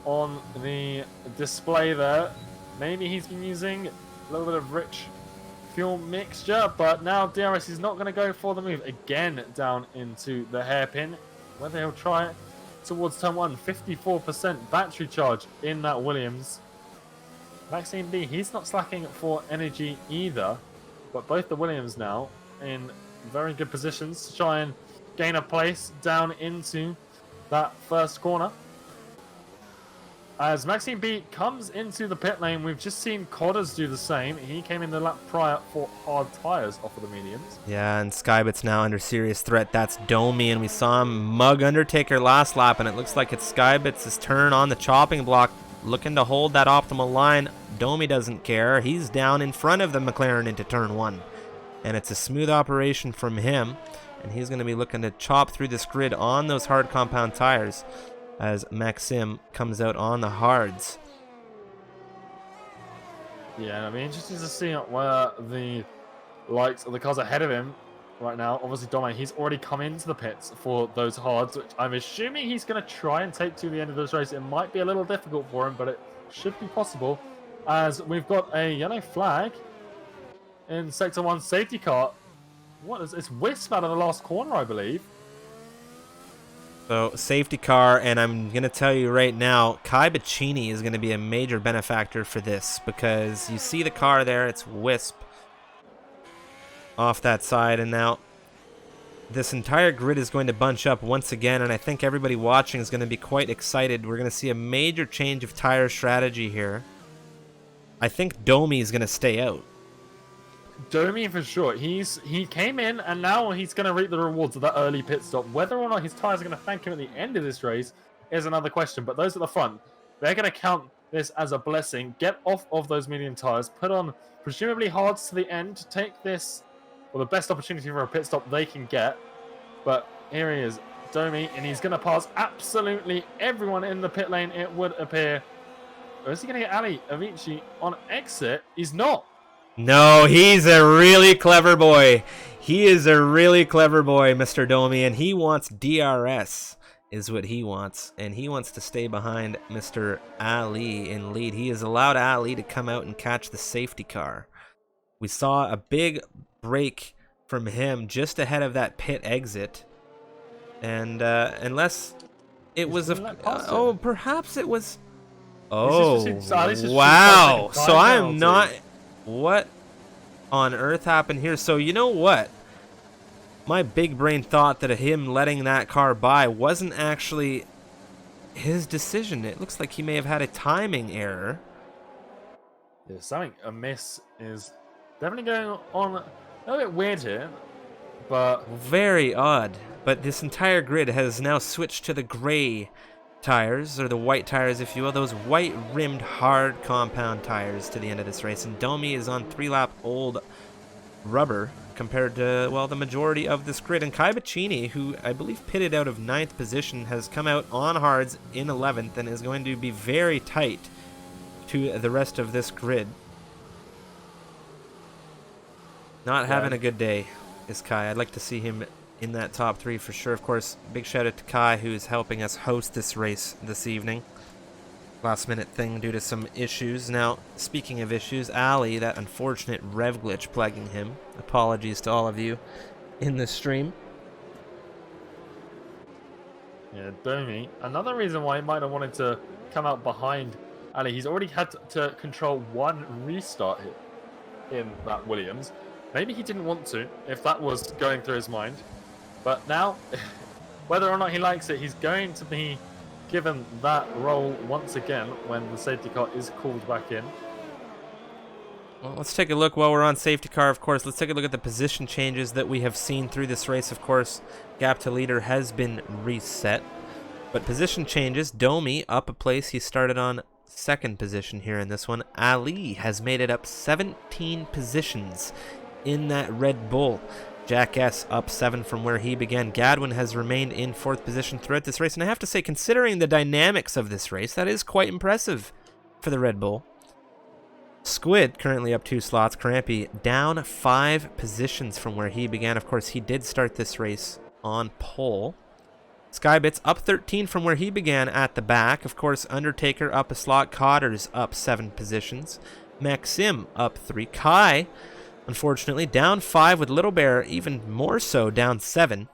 on the display there. Maybe he's been using a little bit of rich fuel mixture, but now DRS is not going to go for the move again down into the hairpin. Whether he'll try it towards turn 1, 54% battery charge in that Williams. Maxime B, he's not slacking for energy either, but both the Williams now in very good positions to try and gain a place down into that first corner. As Maxime B comes into the pit lane, we've just seen Codders do the same. He came in the lap prior for hard tires off of the mediums. Yeah, and Skybits now under serious threat. That's Domi, and we saw him mug Undertaker last lap, and it looks like it's Skybits' turn on the chopping block, looking to hold that optimal line. Domi doesn't care. He's down in front of the McLaren into turn 1. And it's a smooth operation from him, and he's going to be looking to chop through this grid on those hard compound tires as Maxim comes out on the hards. Yeah, I mean, interesting to see where the lights of the cars ahead of him right now. Obviously, Dominic, he's already come into the pits for those hards, which I'm assuming he's going to try and take to the end of this race. It might be a little difficult for him, but it should be possible, as we've got a yellow flag in Sector 1 safety car. What is it's Wisp out of the last corner, I believe. So, safety car, and I'm going to tell you right now, Kai Bacchini is going to be a major benefactor for this, because you see the car there, it's Wisp off that side, and now this entire grid is going to bunch up once again, and I think everybody watching is going to be quite excited. We're going to see a major change of tire strategy here. I think Domi is going to stay out. Domi for sure. He came in, and now he's going to reap the rewards of that early pit stop. Whether or not his tires are going to thank him at the end of this race is another question. But those at the front, they're going to count this as a blessing. Get off of those medium tires, put on presumably hards to the end, take this, well, the best opportunity for a pit stop they can get. But here he is, Domi, and he's going to pass absolutely everyone in the pit lane, it would appear. Or is he going to get Ali Avicii on exit? He's not. No, he's a really clever boy. He is a really clever boy, Mr. Domi, and he wants DRS is what he wants, and he wants to stay behind Mr. Ali in lead. He has allowed Ali to come out and catch the safety car. We saw a big break from him just ahead of that pit exit, and unless it was a perhaps it was. Oh, wow. So I'm not... What on earth happened here? So you know what? My big brain thought that him letting that car by wasn't actually his decision. It looks like he may have had a timing error. Yeah, something amiss is definitely going on. A little bit weird here, but... Very odd. But this entire grid has now switched to the gray tires, or the white tires if you will, those white rimmed hard compound tires to the end of this race, and Domi is on 3-lap old rubber compared to, well, the majority of this grid. And Kai Bacchini, who I believe pitted out of 9th position, has come out on hards in 11th and is going to be very tight to the rest of this grid. Not having a good day is Kai. I'd like to see him in that top 3 for sure. Of course, big shout out to Kai, who is helping us host this race this evening. Last minute thing due to some issues. Now, speaking of issues, Ali, that unfortunate rev glitch plaguing him. Apologies to all of you in this stream. Yeah, Domi. Another reason why he might have wanted to come out behind Ali, he's already had to control one restart here in that Williams. Maybe he didn't want to, if that was going through his mind. But now, whether or not he likes it, he's going to be given that role once again when the safety car is called back in. Well, let's take a look while we're on safety car, of course. Let's take a look at the position changes that we have seen through this race. Of course, gap to leader has been reset. But position changes, Domi up a place. He started on 2nd position here in this one. Ali has made it up 17 positions in that Red Bull. Jack S up 7 from where he began. Gadwin has remained in 4th position throughout this race, and I have to say, considering the dynamics of this race, that is quite impressive for the Red Bull. Squid currently up 2 slots. Crampy down 5 positions from where he began. Of course, he did start this race on pole. Skybits up 13 from where he began at the back. Of course, Undertaker up a slot. Cotters up 7 positions. Maxim up 3. Kai, unfortunately, down 5 with Little Bear, even more so, down 7.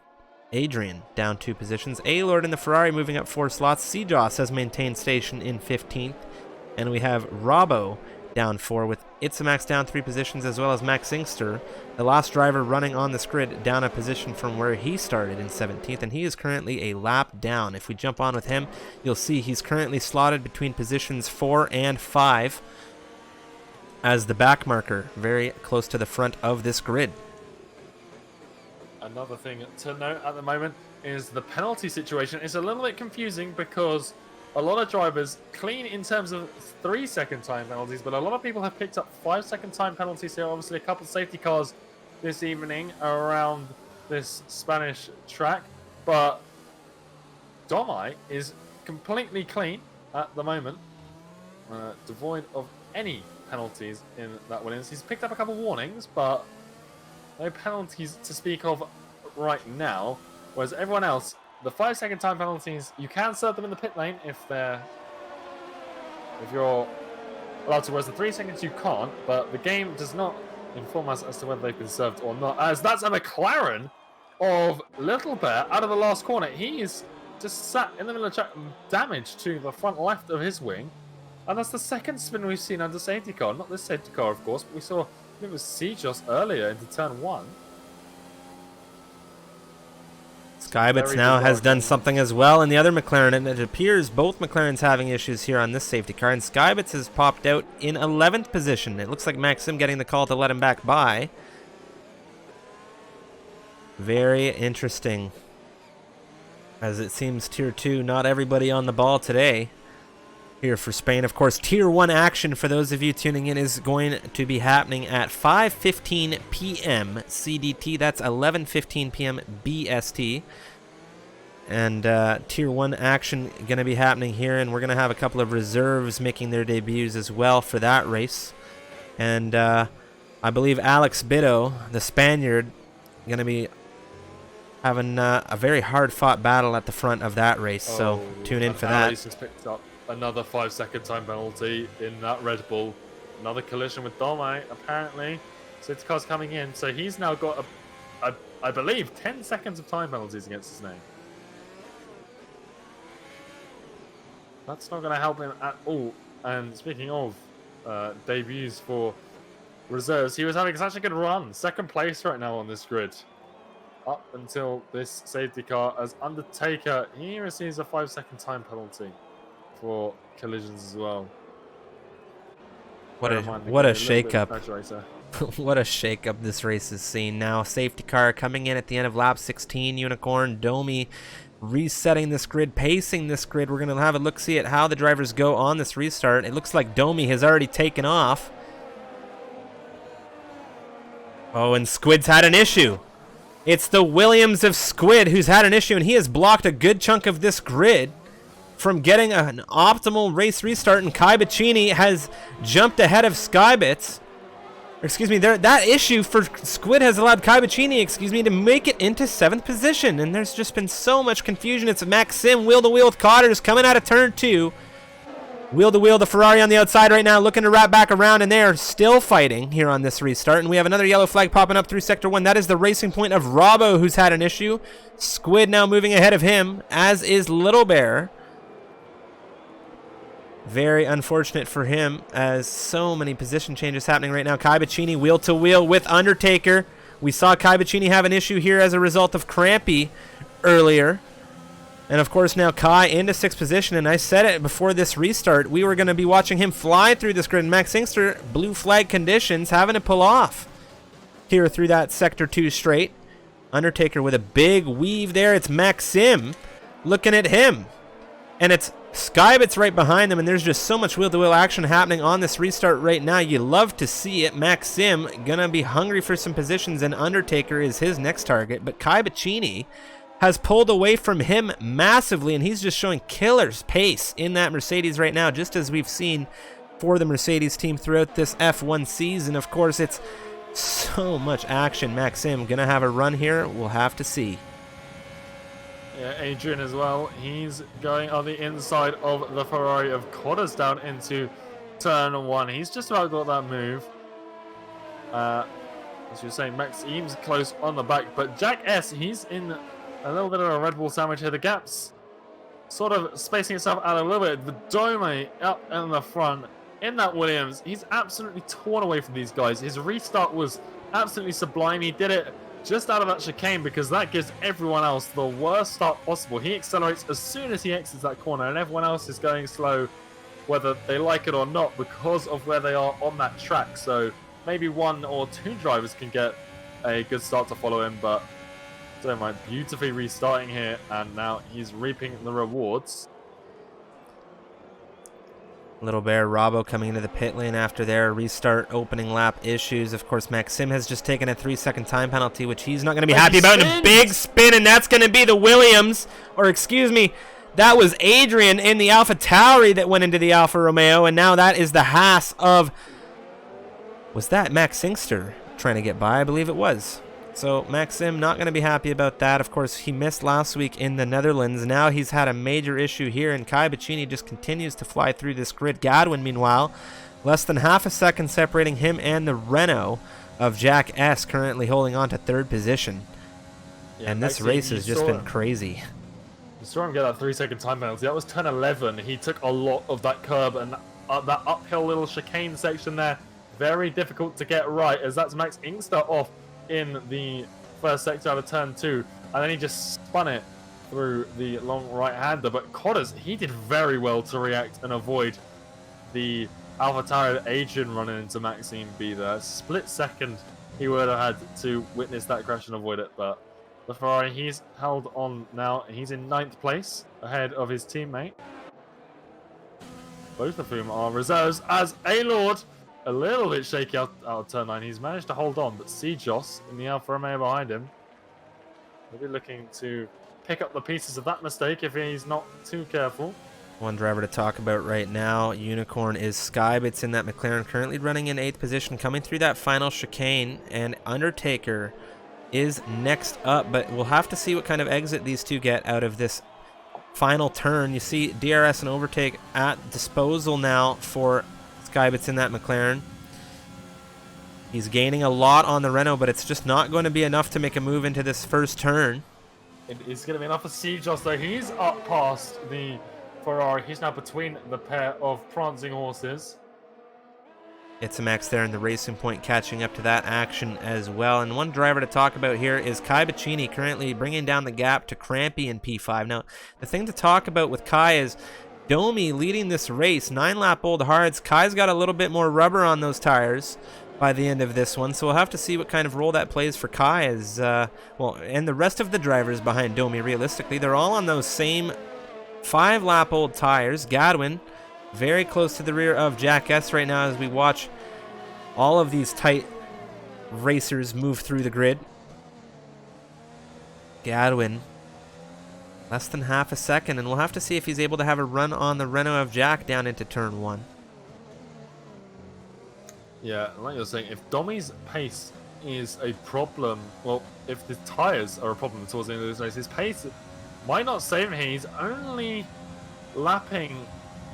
Adrian down 2 positions. A-Lord in the Ferrari moving up 4 slots. Seajoss has maintained station in 15th. And we have Robbo down 4 with Itzamax down 3 positions, as well as Max Inkster, the last driver running on this grid, down a position from where he started in 17th, and he is currently a lap down. If we jump on with him, you'll see he's currently slotted between positions 4 and 5 as the back marker, very close to the front of this grid. Another thing to note at the moment is the penalty situation is a little bit confusing because a lot of drivers clean in terms of 3-second time penalties, but a lot of people have picked up 5-second time penalties here. Obviously, a couple of safety cars this evening around this Spanish track, but Domi is completely clean at the moment, devoid of any penalties in that Williams. He's picked up a couple of warnings, but no penalties to speak of right now, whereas everyone else, the 5-second time penalties, you can serve them in the pit lane if you're allowed to, whereas the 3 seconds you can't, but the game does not inform us as to whether they've been served or not, as that's a McLaren of Little Bear out of the last corner. He is just sat in the middle of the track, damage to the front left of his wing, and that's the second spin we've seen under safety car. Not this safety car, of course, but we saw, it was Seajoss earlier into turn 1. Skybits now has done something as well, and the other McLaren, and it appears both McLarens having issues here on this safety car, and Skybits has popped out in 11th position. It looks like Maxim getting the call to let him back by. Very interesting, as it seems Tier 2, not everybody on the ball today here for Spain. Of course, Tier 1 action, for those of you tuning in, is going to be happening at 5:15 p.m. CDT. That's 11:15 p.m. BST. And Tier 1 action going to be happening here, and we're going to have a couple of reserves making their debuts as well for that race. And I believe Alex Bitto, the Spaniard, going to be having a very hard-fought battle at the front of that race. So tune in for that. Alex has picked up another 5-second time penalty in that Red Bull. Another collision with Dome, apparently. Safety car's coming in, so he's now got, I believe, 10 seconds of time penalties against his name. That's not going to help him at all. And speaking of debuts for reserves, he was having such a good run. Second place right now on this grid. Up until this safety car, as Undertaker, he receives a 5-second time penalty for collisions as well. What a shake-up. What a shake-up this race has seen. Now, safety car coming in at the end of lap 16. Unicorn, Domi resetting this grid, pacing this grid. We're going to have a look-see at how the drivers go on this restart. It looks like Domi has already taken off. Oh, and Squid's had an issue. It's the Williams of Squid who's had an issue, and he has blocked a good chunk of this grid from getting an optimal race restart, and Kai Bacchini has jumped ahead of Skybits. Excuse me, that issue for Squid has allowed Kai Bacchini, to make it into 7th position, and there's just been so much confusion. It's Maxim wheel-to-wheel with Cotters coming out of turn 2. Wheel-to-wheel, the Ferrari on the outside right now, looking to wrap back around, and they are still fighting here on this restart. And we have another yellow flag popping up through Sector 1. That is the racing point of Robbo, who's had an issue. Squid now moving ahead of him, as is Little Bear. Very unfortunate for him, as so many position changes happening right now. Kai Bacchini wheel-to-wheel with Undertaker. We saw Kai Bacchini have an issue here as a result of Crampy earlier. And of course now Kai into 6th position, and I said it before this restart, we were going to be watching him fly through this grid. Max Inkster, blue flag conditions, having to pull off here through that Sector 2 straight. Undertaker with a big weave there. It's Maxim looking at him. And it's Skybits right behind them, and there's just so much wheel-to-wheel action happening on this restart right now. You love to see it. Maxim gonna be hungry for some positions, and Undertaker is his next target. But Kai Bacchini has pulled away from him massively, and he's just showing killer's pace in that Mercedes right now, just as we've seen for the Mercedes team throughout this F1 season. Of course, it's so much action. Maxim gonna have a run here. We'll have to see. Yeah, Adrian as well. He's going on the inside of the Ferrari of Cotters down into turn 1. He's just about got that move. As you were saying, Maxim's close on the back, but Jack S, he's in a little bit of a Red Bull sandwich here. The gap's sort of spacing itself out a little bit. The Dome up in the front in that Williams. He's absolutely torn away from these guys. His restart was absolutely sublime. He did it just out of that chicane because that gives everyone else the worst start possible. He accelerates as soon as he exits that corner, and everyone else is going slow, whether they like it or not, because of where they are on that track. So maybe 1 or 2 drivers can get a good start to follow him, but don't mind, beautifully restarting here, and now he's reaping the rewards. Little Bear, Robbo coming into the pit lane after their restart opening lap issues. Of course, Maxim has just taken a 3-second time penalty, which he's not going to be happy about. And a big spin, and that's going to be the Williams, or excuse me, that was Adrian in the Alpha Tauri that went into the Alfa Romeo, and now that is the Haas of, was that Max Inkster trying to get by? I believe it was. So Maxim not going to be happy about that. Of course, he missed last week in the Netherlands. Now he's had a major issue here, and Kai Bacchini just continues to fly through this grid. Gadwin, meanwhile, less than half a second separating him and the Renault of Jack S, currently holding on to 3rd position. Yeah, and this race has just been crazy. You saw him get that 3-second time penalty. That was turn 11. He took a lot of that curb and that uphill little chicane section there. Very difficult to get right, as that's Max Inkster off in the first sector out of turn 2, and then he just spun it through the long right-hander. But Cotters, he did very well to react and avoid the AlphaTauri Adrian running into Maxime B there. Split second he would have had to witness that crash and avoid it, but the Ferrari, he's held on now. He's in 9th place ahead of his teammate, both of whom are reserves, as A-Lord a little bit shaky out of turn 9. He's managed to hold on, but C-Joss in the Alfa Romeo behind him will be looking to pick up the pieces of that mistake if he's not too careful. One driver to talk about right now, Unicorn, is Skybits in that McLaren, currently running in 8th position, coming through that final chicane, and Undertaker is next up, but we'll have to see what kind of exit these two get out of this final turn. You see DRS and overtake at disposal now for Skybits in that McLaren. He's gaining a lot on the Renault, but it's just not going to be enough to make a move into this first turn. It is going to be enough for Seajoss, though. He's up past the Ferrari. He's now between the pair of prancing horses. It's a Max there in the Racing Point catching up to that action as well. And one driver to talk about here is Kai Bacchini, currently bringing down the gap to Crampy in P5. Now, the thing to talk about with Kai is Domi leading this race, 9-lap-old hards. Kai's got a little bit more rubber on those tires by the end of this one, so we'll have to see what kind of role that plays for Kai as, well, and the rest of the drivers behind Domi, realistically. They're all on those same 5-lap-old tires. Gadwin very close to the rear of Jack S right now as we watch all of these tight racers move through the grid. Gadwin less than half a second, and we'll have to see if he's able to have a run on the Renault of Jack down into turn 1. Yeah, like you're saying, if Domi's pace is a problem, well, if the tyres are a problem towards the end of this race, his pace might not save him. He's only lapping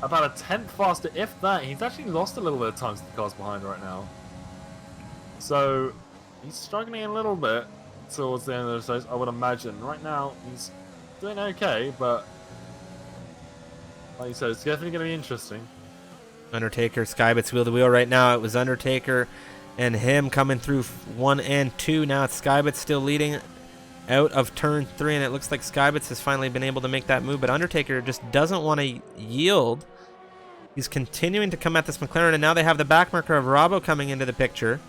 about a 10th faster, if that. He's actually lost a little bit of time to the cars behind right now. So he's struggling a little bit towards the end of this race, I would imagine. Right now, he's doing okay, but like you said, it's definitely going to be interesting. Undertaker, Skybits wheel to wheel right now. It was Undertaker and him coming through 1 and 2. Now it's Skybits still leading out of turn 3, and it looks like Skybits has finally been able to make that move, but Undertaker just doesn't want to yield. He's continuing to come at this McLaren, and now they have the back marker of Robbo coming into the picture.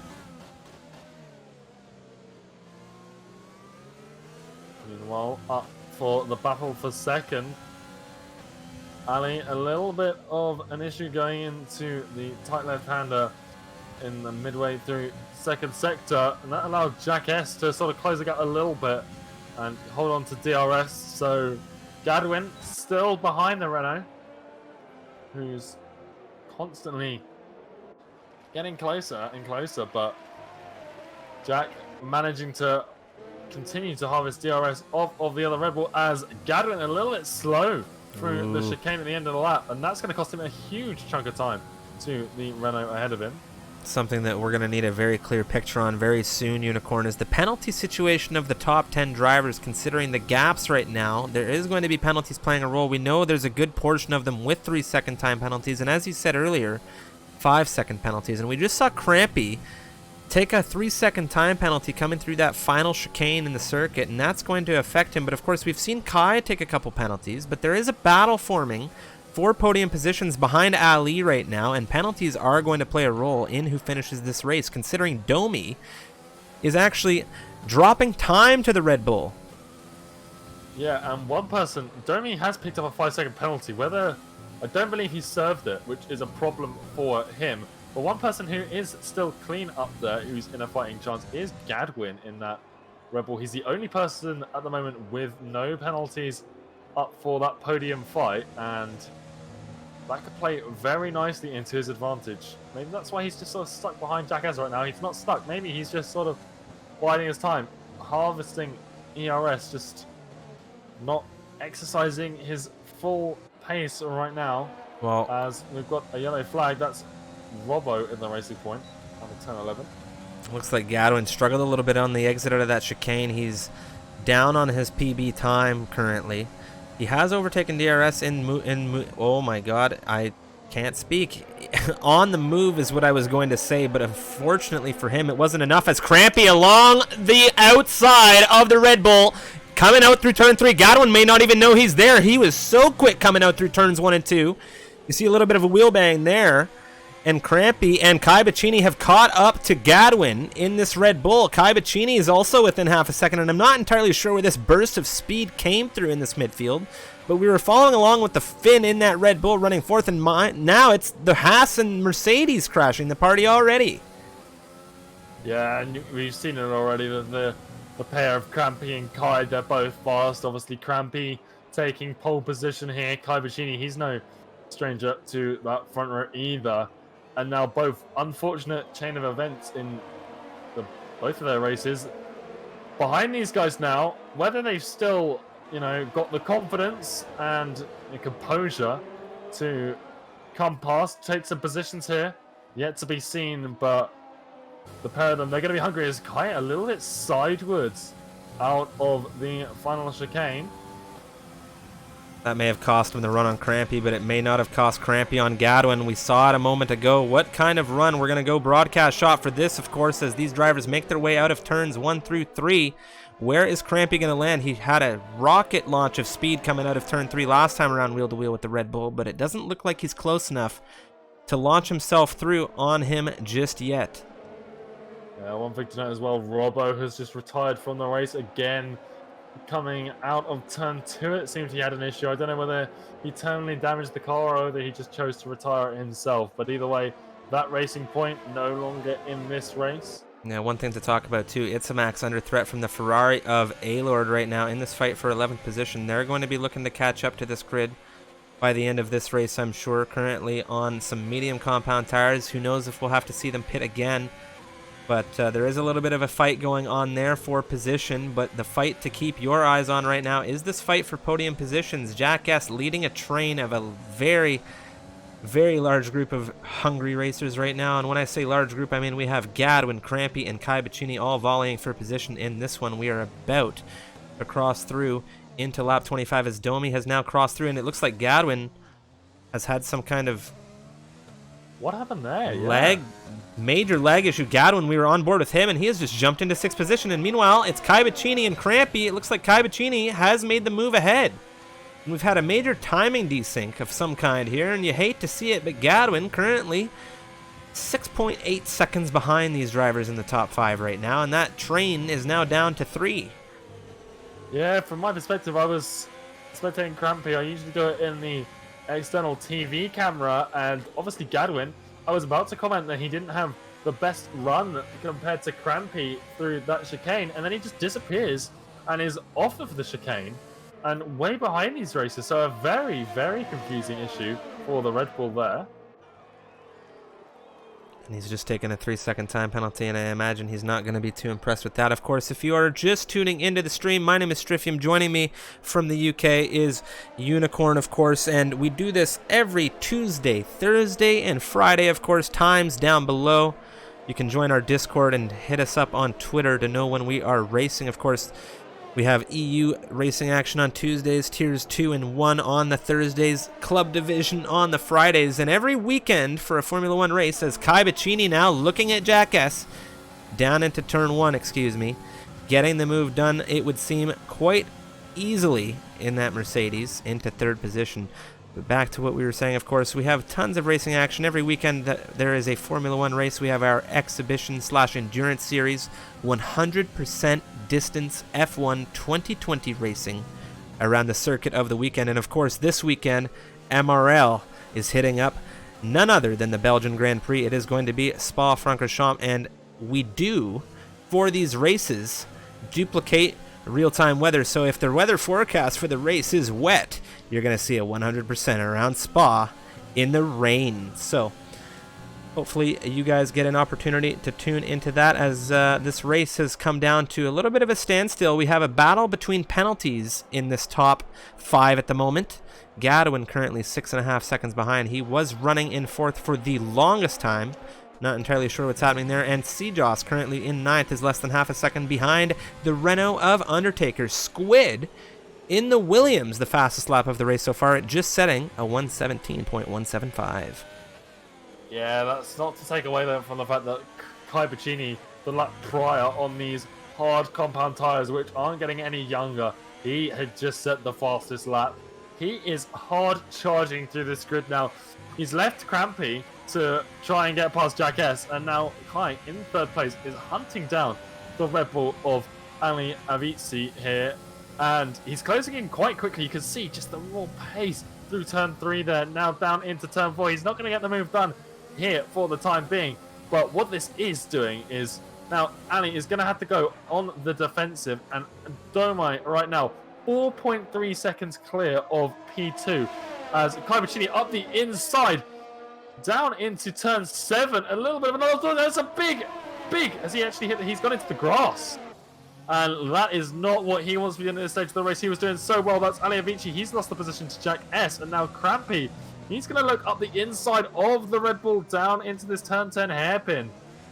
Meanwhile, up for the battle for second, Ali, a little bit of an issue going into the tight left-hander in the midway through second sector, and that allowed Jack S to sort of close the gap a little bit and hold on to DRS. So Gadwin still behind the Renault, who's constantly getting closer and closer, but Jack managing to continue to harvest DRS of the other Red Bull as Gadwin a little bit slow through the chicane at the end of the lap, and that's going to cost him a huge chunk of time to the Renault ahead of him. Something that we're going to need a very clear picture on very soon, Unicorn, is the penalty situation of the top 10 drivers. Considering the gaps right now, there is going to be penalties playing a role. We know there's a good portion of them with 3-second time penalties, and as you said earlier, 5-second penalties. And we just saw Crampy take a 3-second time penalty coming through that final chicane in the circuit, and that's going to affect him. But of course, we've seen Kai take a couple penalties, but there is a battle forming for podium positions behind Ali right now, and penalties are going to play a role in who finishes this race, considering Domi is actually dropping time to the Red Bull. Yeah, and one person, Domi has picked up a 5-second penalty. Whether, I don't believe he served it, which is a problem for him. But one person who is still clean up there, who's in a fighting chance, is Gadwin in that Red Bull. He's the only person at the moment with no penalties up for that podium fight, and that could play very nicely into his advantage. Maybe that's why he's just sort of stuck behind Jack S right now. He's not stuck. Maybe he's just sort of biding his time, harvesting ERS, just not exercising his full pace right now. Well, as we've got a yellow flag, that's Robbo in the racing point on the 10-11. Looks like Gadwin struggled a little bit on the exit out of that chicane. He's down on his PB time currently. He has overtaken DRS oh my god, I can't speak. On the move is what I was going to say, but unfortunately for him, it wasn't enough as Crampy along the outside of the Red Bull, coming out through turn 3. Gadwin may not even know he's there. He was so quick coming out through turns 1 and 2. You see a little bit of a wheel bang there. And Crampy and Kai Bacchini have caught up to Gadwin in this Red Bull. Kai Bacchini is also within half a second, and I'm not entirely sure where this burst of speed came through in this midfield, but we were following along with the Finn in that Red Bull running fourth, and now it's the Haas and Mercedes crashing the party already. Yeah, and we've seen it already, the pair of Crampy and Kai, they're both fast. Obviously, Crampy taking pole position here. Kaibachini, he's no stranger to that front row either. And now both unfortunate chain of events in both of their races. Behind these guys now, whether they've still, got the confidence and the composure to come past, take some positions here, yet to be seen. But the pair of them, they're going to be hungry as Kai a little bit sidewards out of the final chicane. That may have cost him the run on Crampy, but it may not have cost Crampy on Gadwin. We saw it a moment ago. What kind of run? We're going to go broadcast shot for this, of course, as these drivers make their way out of turns 1 through 3. Where is Crampy going to land? He had a rocket launch of speed coming out of turn 3 last time around wheel to wheel with the Red Bull, but it doesn't look like he's close enough to launch himself through on him just yet. Yeah, one thing to note as well, Robbo has just retired from the race again. Coming out of turn 2, it seems he had an issue. I don't know whether he terminally damaged the car or whether he just chose to retire himself. But either way, that racing point no longer in this race. Now, one thing to talk about too, Itamax under threat from the Ferrari of A-Lord right now in this fight for 11th position. They're going to be looking to catch up to this grid by the end of this race, I'm sure. Currently on some medium compound tires. Who knows if we'll have to see them pit again. But there is a little bit of a fight going on there for position. But the fight to keep your eyes on right now is this fight for podium positions. Jack S leading a train of a very, very large group of hungry racers right now. And when I say large group, I mean we have Gadwin, Crampy, and Kai Bacchini all volleying for position in this one. We are about to cross through into lap 25 as Domi has now crossed through. And it looks like Gadwin has had some kind of what happened there? Major leg issue. Gadwin, we were on board with him, and he has just jumped into 6th position. And meanwhile, it's Kai Bacchini and Crampy. It looks like Kai Bacchini has made the move ahead. And we've had a major timing desync of some kind here, and you hate to see it, but Gadwin currently 6.8 seconds behind these drivers in the top 5 right now, and that train is now down to 3. Yeah, from my perspective, I was spectating Crampy. I usually do it in the external TV camera, and obviously Gadwin, I was about to comment that he didn't have the best run compared to Crampy through that chicane, and then he just disappears and is off of the chicane and way behind these races. So a very, very confusing issue for the Red Bull there. And he's just taken a 3-second time penalty, and I imagine he's not going to be too impressed with that. Of course, if you are just tuning into the stream, my name is Strifium. Joining me from the UK is Unicorn, of course, and we do this every Tuesday, Thursday, and Friday, of course. Times down below. You can join our Discord and hit us up on Twitter to know when we are racing. Of course, we have EU racing action on Tuesdays, Tiers 2 and 1 on the Thursdays, Club Division on the Fridays, and every weekend for a Formula 1 race, as Kai Bacchini now looking at Jack S, down into turn 1, getting the move done, it would seem, quite easily in that Mercedes into 3rd position. But back to what we were saying, of course, we have tons of racing action. Every weekend there is a Formula 1 race. We have our exhibition/endurance series, 100% distance F1 2020 racing around the circuit of the weekend. And of course, this weekend, MRL is hitting up none other than the Belgian Grand Prix. It is going to be Spa-Francorchamps, and we do, for these races, duplicate real-time weather. So if the weather forecast for the race is wet, you're going to see a 100% around Spa in the rain. So hopefully you guys get an opportunity to tune into that, as this race has come down to a little bit of a standstill. We have a battle between penalties in this top 5 at the moment. Gadwin currently 6.5 seconds behind. He was running in 4th for the longest time. Not entirely sure what's happening there. And Sejoss currently in 9th is less than half a second behind the Renault of Undertaker. Squid in the Williams, the fastest lap of the race so far, just setting a 1:17.175. Yeah, that's not to take away from the fact that Kai Bacchini, the lap prior on these hard compound tires, which aren't getting any younger, he had just set the fastest lap. He is hard charging through this grid now. He's left Crampy to try and get past Jack S, and now Kai in 3rd place is hunting down the Red Bull of Ali Avicii here, and he's closing in quite quickly. You can see just the raw pace through turn 3 there, now down into turn 4. He's not going to get the move done here for the time being, but what this is doing is now Ali is going to have to go on the defensive, and Domai right now 4.3 seconds clear of P2 as Kai Bacchini up the inside, down into turn 7. A little bit of another. There's a big, as he actually hit. He's gone into the grass. And that is not what he wants to be doing at this stage of the race. He was doing so well. That's Ali Avicii. He's lost the position to Jack S. And now Crampy. He's going to look up the inside of the Red Bull down into this turn 10 hairpin.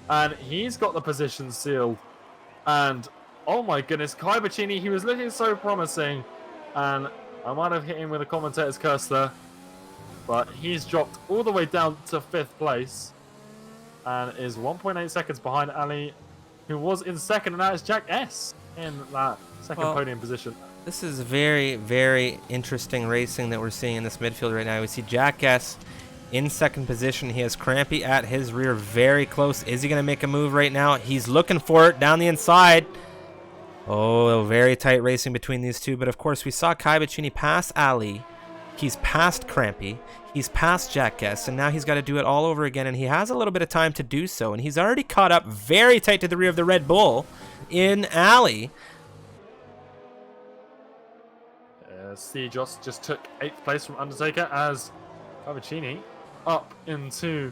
And he's got the position sealed. And, oh my goodness, Kai Bacchini, he was looking so promising. And I might have hit him with a commentator's curse there. But he's dropped all the way down to 5th place. And is 1.8 seconds behind Ali, who was in second, and now it's Jack S in that second podium position. This is very, very interesting racing that we're seeing in this midfield right now. We see Jack S in second position. He has Crampy at his rear, very close. Is he going to make a move right now? He's looking for it down the inside. Oh, very tight racing between these two. But of course, we saw Kai Bacchini pass Ali. He's past Crampy. He's past Jack S, and now he's got to do it all over again, and he has a little bit of time to do so, and he's already caught up very tight to the rear of the Red Bull in Ali. Joss just took 8th place from Undertaker as Cavaccini up into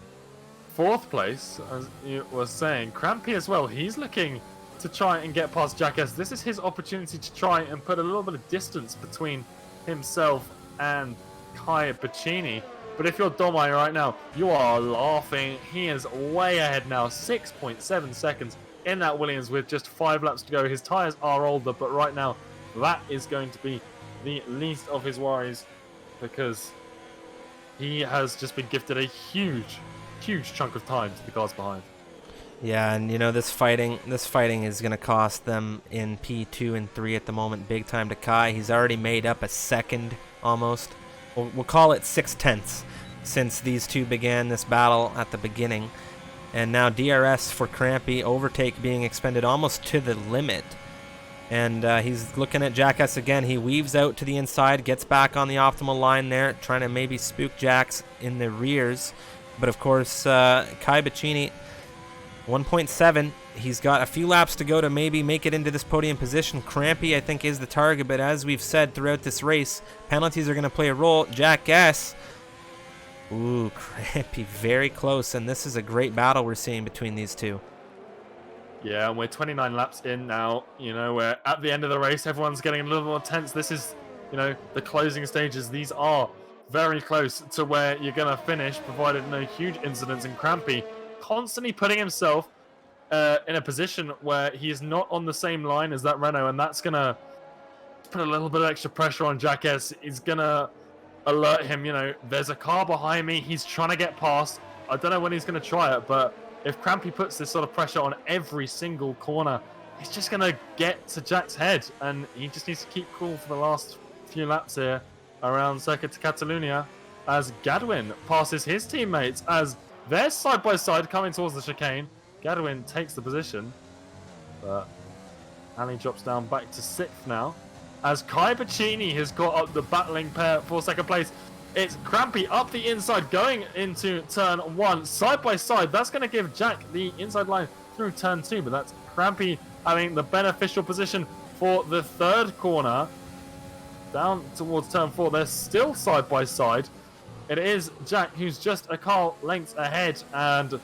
4th place, as you were saying. Crampy as well, he's looking to try and get past Jack S. This is his opportunity to try and put a little bit of distance between himself and Kai Bacchini. But if you're Domai right now, you are laughing. He is way ahead now, 6.7 seconds in that Williams with just 5 laps to go. His tyres are older, but right now that is going to be the least of his worries because he has just been gifted a huge chunk of time to the cars behind. Yeah, and you know, this fighting is going to cost them in P2 and 3 at the moment, big time to Kai. He's already made up a second almost. We'll call it 6/10 since these two began this battle at the beginning. And now DRS for Crampy, overtake being expended almost to the limit. And he's looking at Jack S again. He weaves out to the inside, gets back on the optimal line there, trying to maybe spook Jax in the rears. But of course, Kai Bacchini, 1.7. He's got a few laps to go to maybe make it into this podium position. Crampy, I think, is the target, but as we've said throughout this race, penalties are going to play a role. Jack S. Ooh, Crampy, very close, and this is a great battle we're seeing between these two. Yeah, and we're 29 laps in now. You know, we're at the end of the race. Everyone's getting a little more tense. This is, you know, the closing stages. These are very close to where you're going to finish, provided no huge incidents. And Crampy constantly putting himself in a position where he is not on the same line as that Renault, and that's going to put a little bit of extra pressure on Jack S. He's going to alert him, you know, there's a car behind me. He's trying to get past. I don't know when he's going to try it, but if Crampy puts this sort of pressure on every single corner, he's just going to get to Jack's head, and he just needs to keep cool for the last few laps here around Circuit de Catalunya as Gadwin passes his teammates as they're side by side coming towards the chicane. Gadwin takes the position, but Ali drops down back to 6th now as Kai Bacchini has got up the battling pair for 2nd place. It's Crampy up the inside going into turn 1 side by side. That's going to give Jack the inside line through turn 2, but that's Crampy having the beneficial position for the 3rd corner down towards turn 4. They're still side by side. It is Jack who's just a car length ahead, and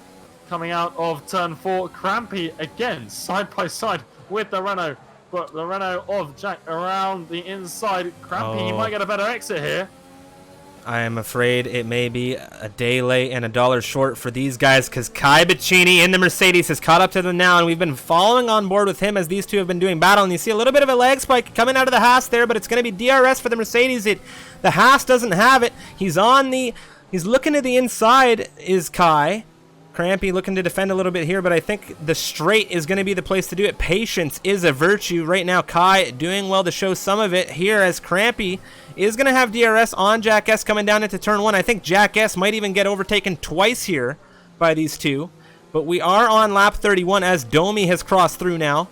coming out of turn 4, Crampy again side by side with the Renault, but the Renault of Jack around the inside. Crampy, he might get a better exit here. I am afraid it may be a day late and $1 short for these guys, because Kai Bacchini in the Mercedes has caught up to them now, and we've been following on board with him as these two have been doing battle. And you see a little bit of a leg spike coming out of the Haas there, but it's going to be DRS for the Mercedes. The Haas doesn't have it. He's looking to the inside is Kai. Crampy looking to defend a little bit here, but I think the straight is going to be the place to do it. Patience is a virtue right now. Kai doing well to show some of it here as Crampy is going to have DRS on Jack S coming down into turn 1. I think Jack S might even get overtaken twice here by these two, but we are on lap 31 as Domi has crossed through now.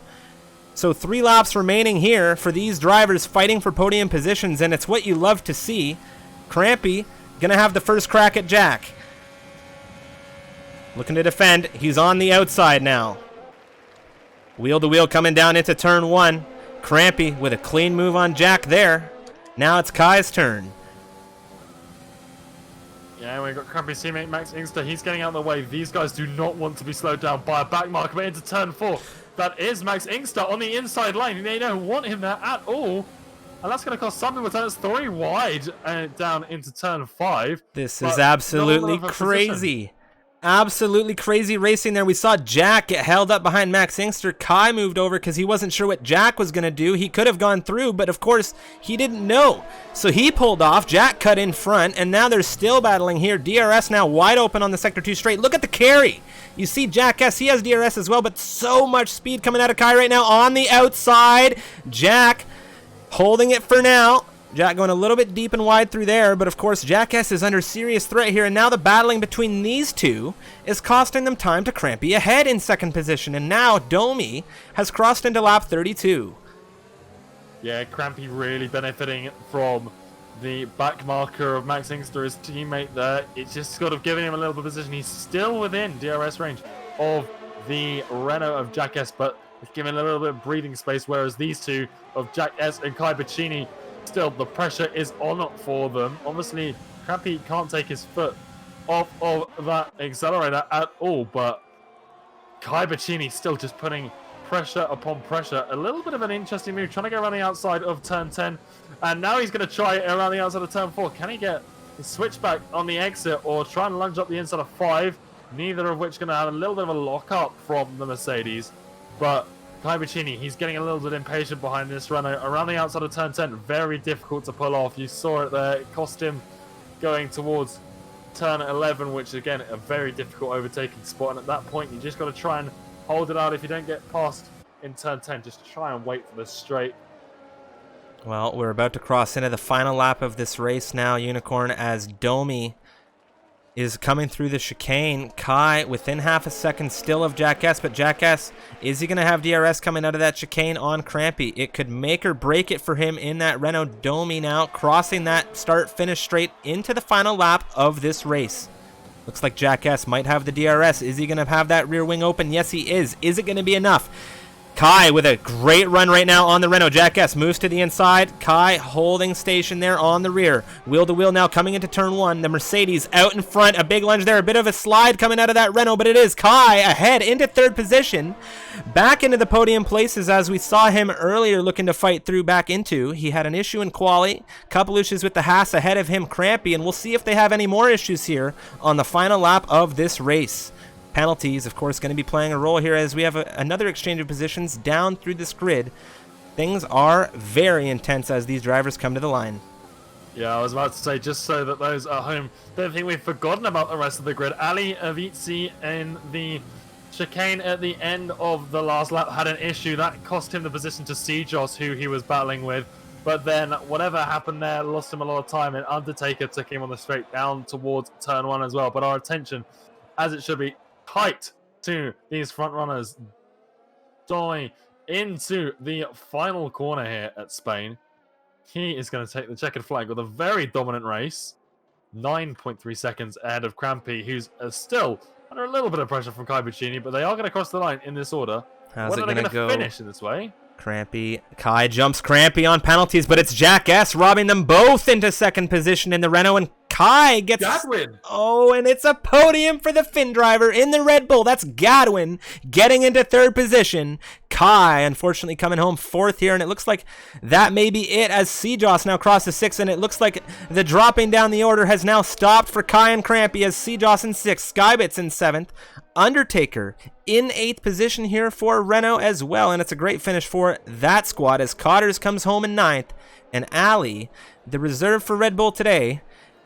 So 3 laps remaining here for these drivers fighting for podium positions, and it's what you love to see. Crampy going to have the first crack at Jack. Looking to defend. He's on the outside now. Wheel to wheel coming down into turn 1. Crampy with a clean move on Jack there. Now it's Kai's turn. Yeah, we've got Crampy's teammate Max Inkster. He's getting out of the way. These guys do not want to be slowed down by a back marker, but into turn 4. That is Max Inkster on the inside lane. They don't want him there at all. And that's going to cost something with turns 3 wide down into turn 5. This is absolutely crazy. Absolutely crazy racing there. We saw Jack get held up behind Max Inkster. Kai moved over because he wasn't sure what Jack was going to do. He could have gone through, but of course he didn't know. So he pulled off. Jack cut in front, and now they're still battling here. DRS now wide open on the Sector 2 straight. Look at the carry. You see Jack S. He has DRS as well, but so much speed coming out of Kai right now on the outside. Jack holding it for now. Jack going a little bit deep and wide through there, but of course Jack S is under serious threat here, and now the battling between these two is costing them time to Crampy ahead in second position, and now Domi has crossed into lap 32. Yeah, Crampy really benefiting from the back marker of Max Inkster, his teammate there. It's just sort of giving him a little bit of position. He's still within DRS range of the Renault of Jack S, but it's giving a little bit of breathing space, whereas these two of Jack S and Kai Bacchini, still, the pressure is on for them. Obviously, Crampy can't take his foot off of that accelerator at all, but Kai Bacchini still just putting pressure upon pressure. A little bit of an interesting move, trying to go around the outside of turn 10, and now he's going to try it around the outside of turn 4. Can he get his switchback on the exit or try and lunge up the inside of 5? Neither of which going to have a little bit of a lock-up from the Mercedes, but Kai Bacchini, he's getting a little bit impatient behind this Renault. Around the outside of turn 10, very difficult to pull off. You saw it there. It cost him going towards turn 11, which, again, a very difficult overtaking spot. And at that point, you just got to try and hold it out. If you don't get past in turn 10, just try and wait for the straight. Well, we're about to cross into the final lap of this race now, Unicorn, as Domi is coming through the chicane. Kai within half a second still of Jack S, but Jack S, is he going to have DRS coming out of that chicane on Crampy? It could make or break it for him in that Renault. Domi now crossing that start-finish straight into the final lap of this race. Looks like Jack S might have the DRS. Is he going to have that rear wing open? Yes, he is. Is it going to be enough? Kai with a great run right now on the Renault. Jack S moves to the inside. Kai holding station there on the rear. Wheel to wheel now coming into turn 1. The Mercedes out in front. A big lunge there. A bit of a slide coming out of that Renault, but it is Kai ahead into third position. Back into the podium places as we saw him earlier looking to fight through back into. He had an issue in quali. Couple issues with the Haas ahead of him, Crampy, and we'll see if they have any more issues here on the final lap of this race. Penalties, of course, going to be playing a role here as we have another exchange of positions down through this grid. Things are very intense as these drivers come to the line. Yeah, I was about to say, just so that those at home don't think we've forgotten about the rest of the grid. Ali Avicii in the chicane at the end of the last lap had an issue. That cost him the position to Sijos, who he was battling with. But then whatever happened there lost him a lot of time, and Undertaker took him on the straight down towards turn 1 as well. But our attention, as it should be, tight to these front runners going into the final corner here at Spain. He is going to take the checkered flag with a very dominant race. 9.3 seconds ahead of Crampy, who's still under a little bit of pressure from Kai Bacchini, but they are going to cross the line in this order. How's When it are they going to go? Finish in this way? Crampy. Kai jumps Crampy on penalties, but it's Jack S robbing them both into second position in the Renault, and Kai gets... Gadwin! Oh, and it's a podium for the Finn driver in the Red Bull. That's Gadwin getting into third position. Kai, unfortunately, coming home fourth here, and it looks like that may be it as Sijos now crosses 6th, and it looks like the dropping down the order has now stopped for Kai and Crampy as Sijos in 6th, Skybits in 7th, Undertaker in 8th position here for Renault as well, and it's a great finish for that squad as Cotters comes home in 9th, and Ali, the reserve for Red Bull today,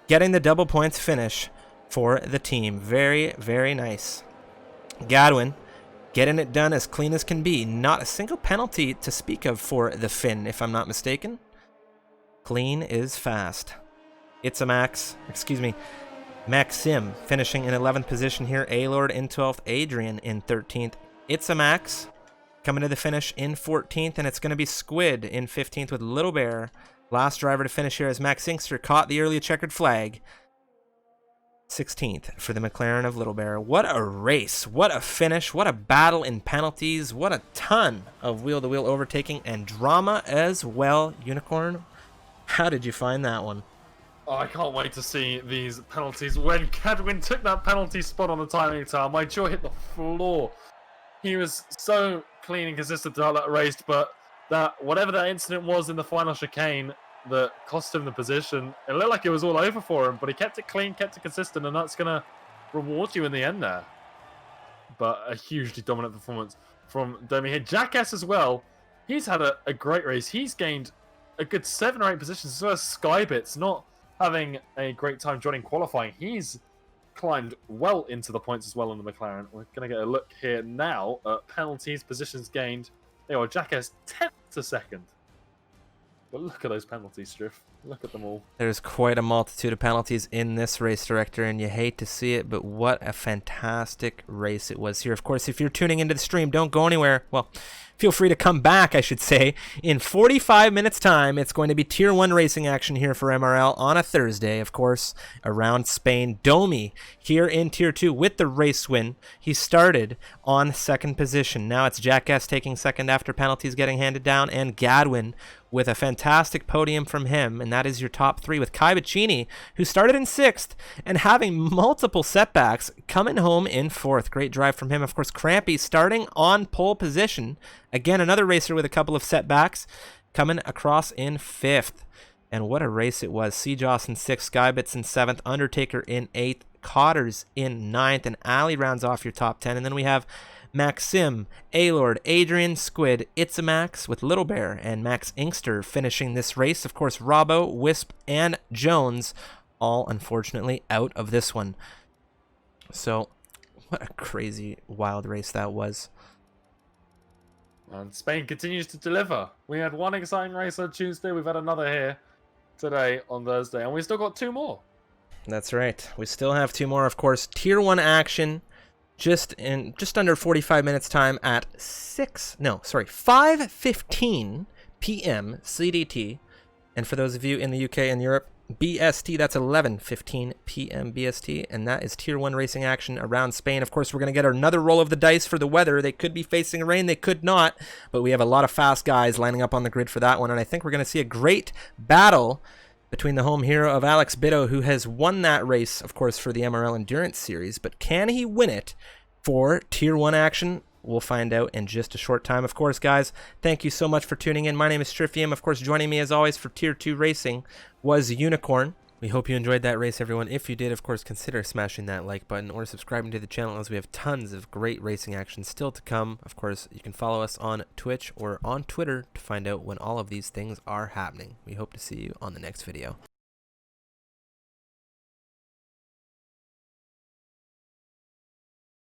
getting the double points finish for the team. Very, very nice. Gadwin getting it done as clean as can be. Not a single penalty to speak of for the Finn, if I'm not mistaken. Clean is fast. It's a Maxim finishing in 11th position here. A-Lord in 12th. Adrian in 13th. It's a Max coming to the finish in 14th, and it's going to be Squid in 15th with Little Bear. Last driver to finish here as Max Inkster caught the early checkered flag. 16th for the McLaren of Little Bear. What a race. What a finish. What a battle in penalties. What a ton of wheel-to-wheel overtaking and drama as well. Unicorn, how did you find that one? Oh, I can't wait to see these penalties. When Cadwin took that penalty spot on the timing tower, my jaw hit the floor. He was so clean and consistent throughout that race, but whatever that incident was in the final chicane that cost him the position, it looked like it was all over for him, but he kept it clean, kept it consistent, and that's going to reward you in the end there. But a hugely dominant performance from Domi here. Jackass as well, he's had a great race. He's gained a good 7 or 8 positions, as well as Skybits, not having a great time joining qualifying. He's climbed well into the points as well on the McLaren. We're going to get a look here now at penalties, positions gained. There you are, Jackass 10th to 2nd. But look at those penalties, Striff. Look at them all. There's quite a multitude of penalties in this race, Director, and you hate to see it, but what a fantastic race it was here. Of course, if you're tuning into the stream, don't go anywhere. Well, feel free to come back, I should say. In 45 minutes' time, it's going to be Tier 1 racing action here for MRL on a Thursday, of course, around Spain. Domi here in Tier 2 with the race win. He started on 2nd position. Now it's Jackass taking 2nd after penalties getting handed down, and Gadwin with a fantastic podium from him, and that is your top 3 with Kai Bacchini, who started in 6th and having multiple setbacks, coming home in 4th. Great drive from him. Of course, Crampy starting on pole position. Again, another racer with a couple of setbacks, coming across in 5th. And what a race it was. Seajoss in 6th, Skybits in 7th, Undertaker in 8th, Cotters in 9th, and Ali rounds off your top 10. And then we have Maxim, A-Lord, Adrian, Squid, Itzamax with Little Bear, and Max Inkster finishing this race. Of course, Robbo, Wisp, and Jones all unfortunately out of this one. So, what a crazy, wild race that was. And Spain continues to deliver. We had one exciting race on Tuesday. We've had another here today on Thursday. And we still got 2 more. That's right. We still have 2 more, of course. Tier 1 action just under 45 minutes time at 5:15 p.m. CDT. And for those of you in the UK and Europe, BST, that's 11:15 p.m. BST, and that is Tier 1 racing action around Spain. Of course, we're going to get another roll of the dice for the weather. They could be facing rain, they could not, but we have a lot of fast guys lining up on the grid for that one, and I think we're going to see a great battle between the home hero of Alex Bitto, who has won that race, of course, for the MRL Endurance Series, but can he win it for Tier 1 action? We'll find out in just a short time. Of course, guys, thank you so much for tuning in. My name is Strifium. Of course, joining me as always for Tier 2 racing was Unicorn. We hope you enjoyed that race, everyone. If you did, of course, consider smashing that like button or subscribing to the channel, as we have tons of great racing action still to come. Of course, you can follow us on Twitch or on Twitter to find out when all of these things are happening. We hope to see you on the next video.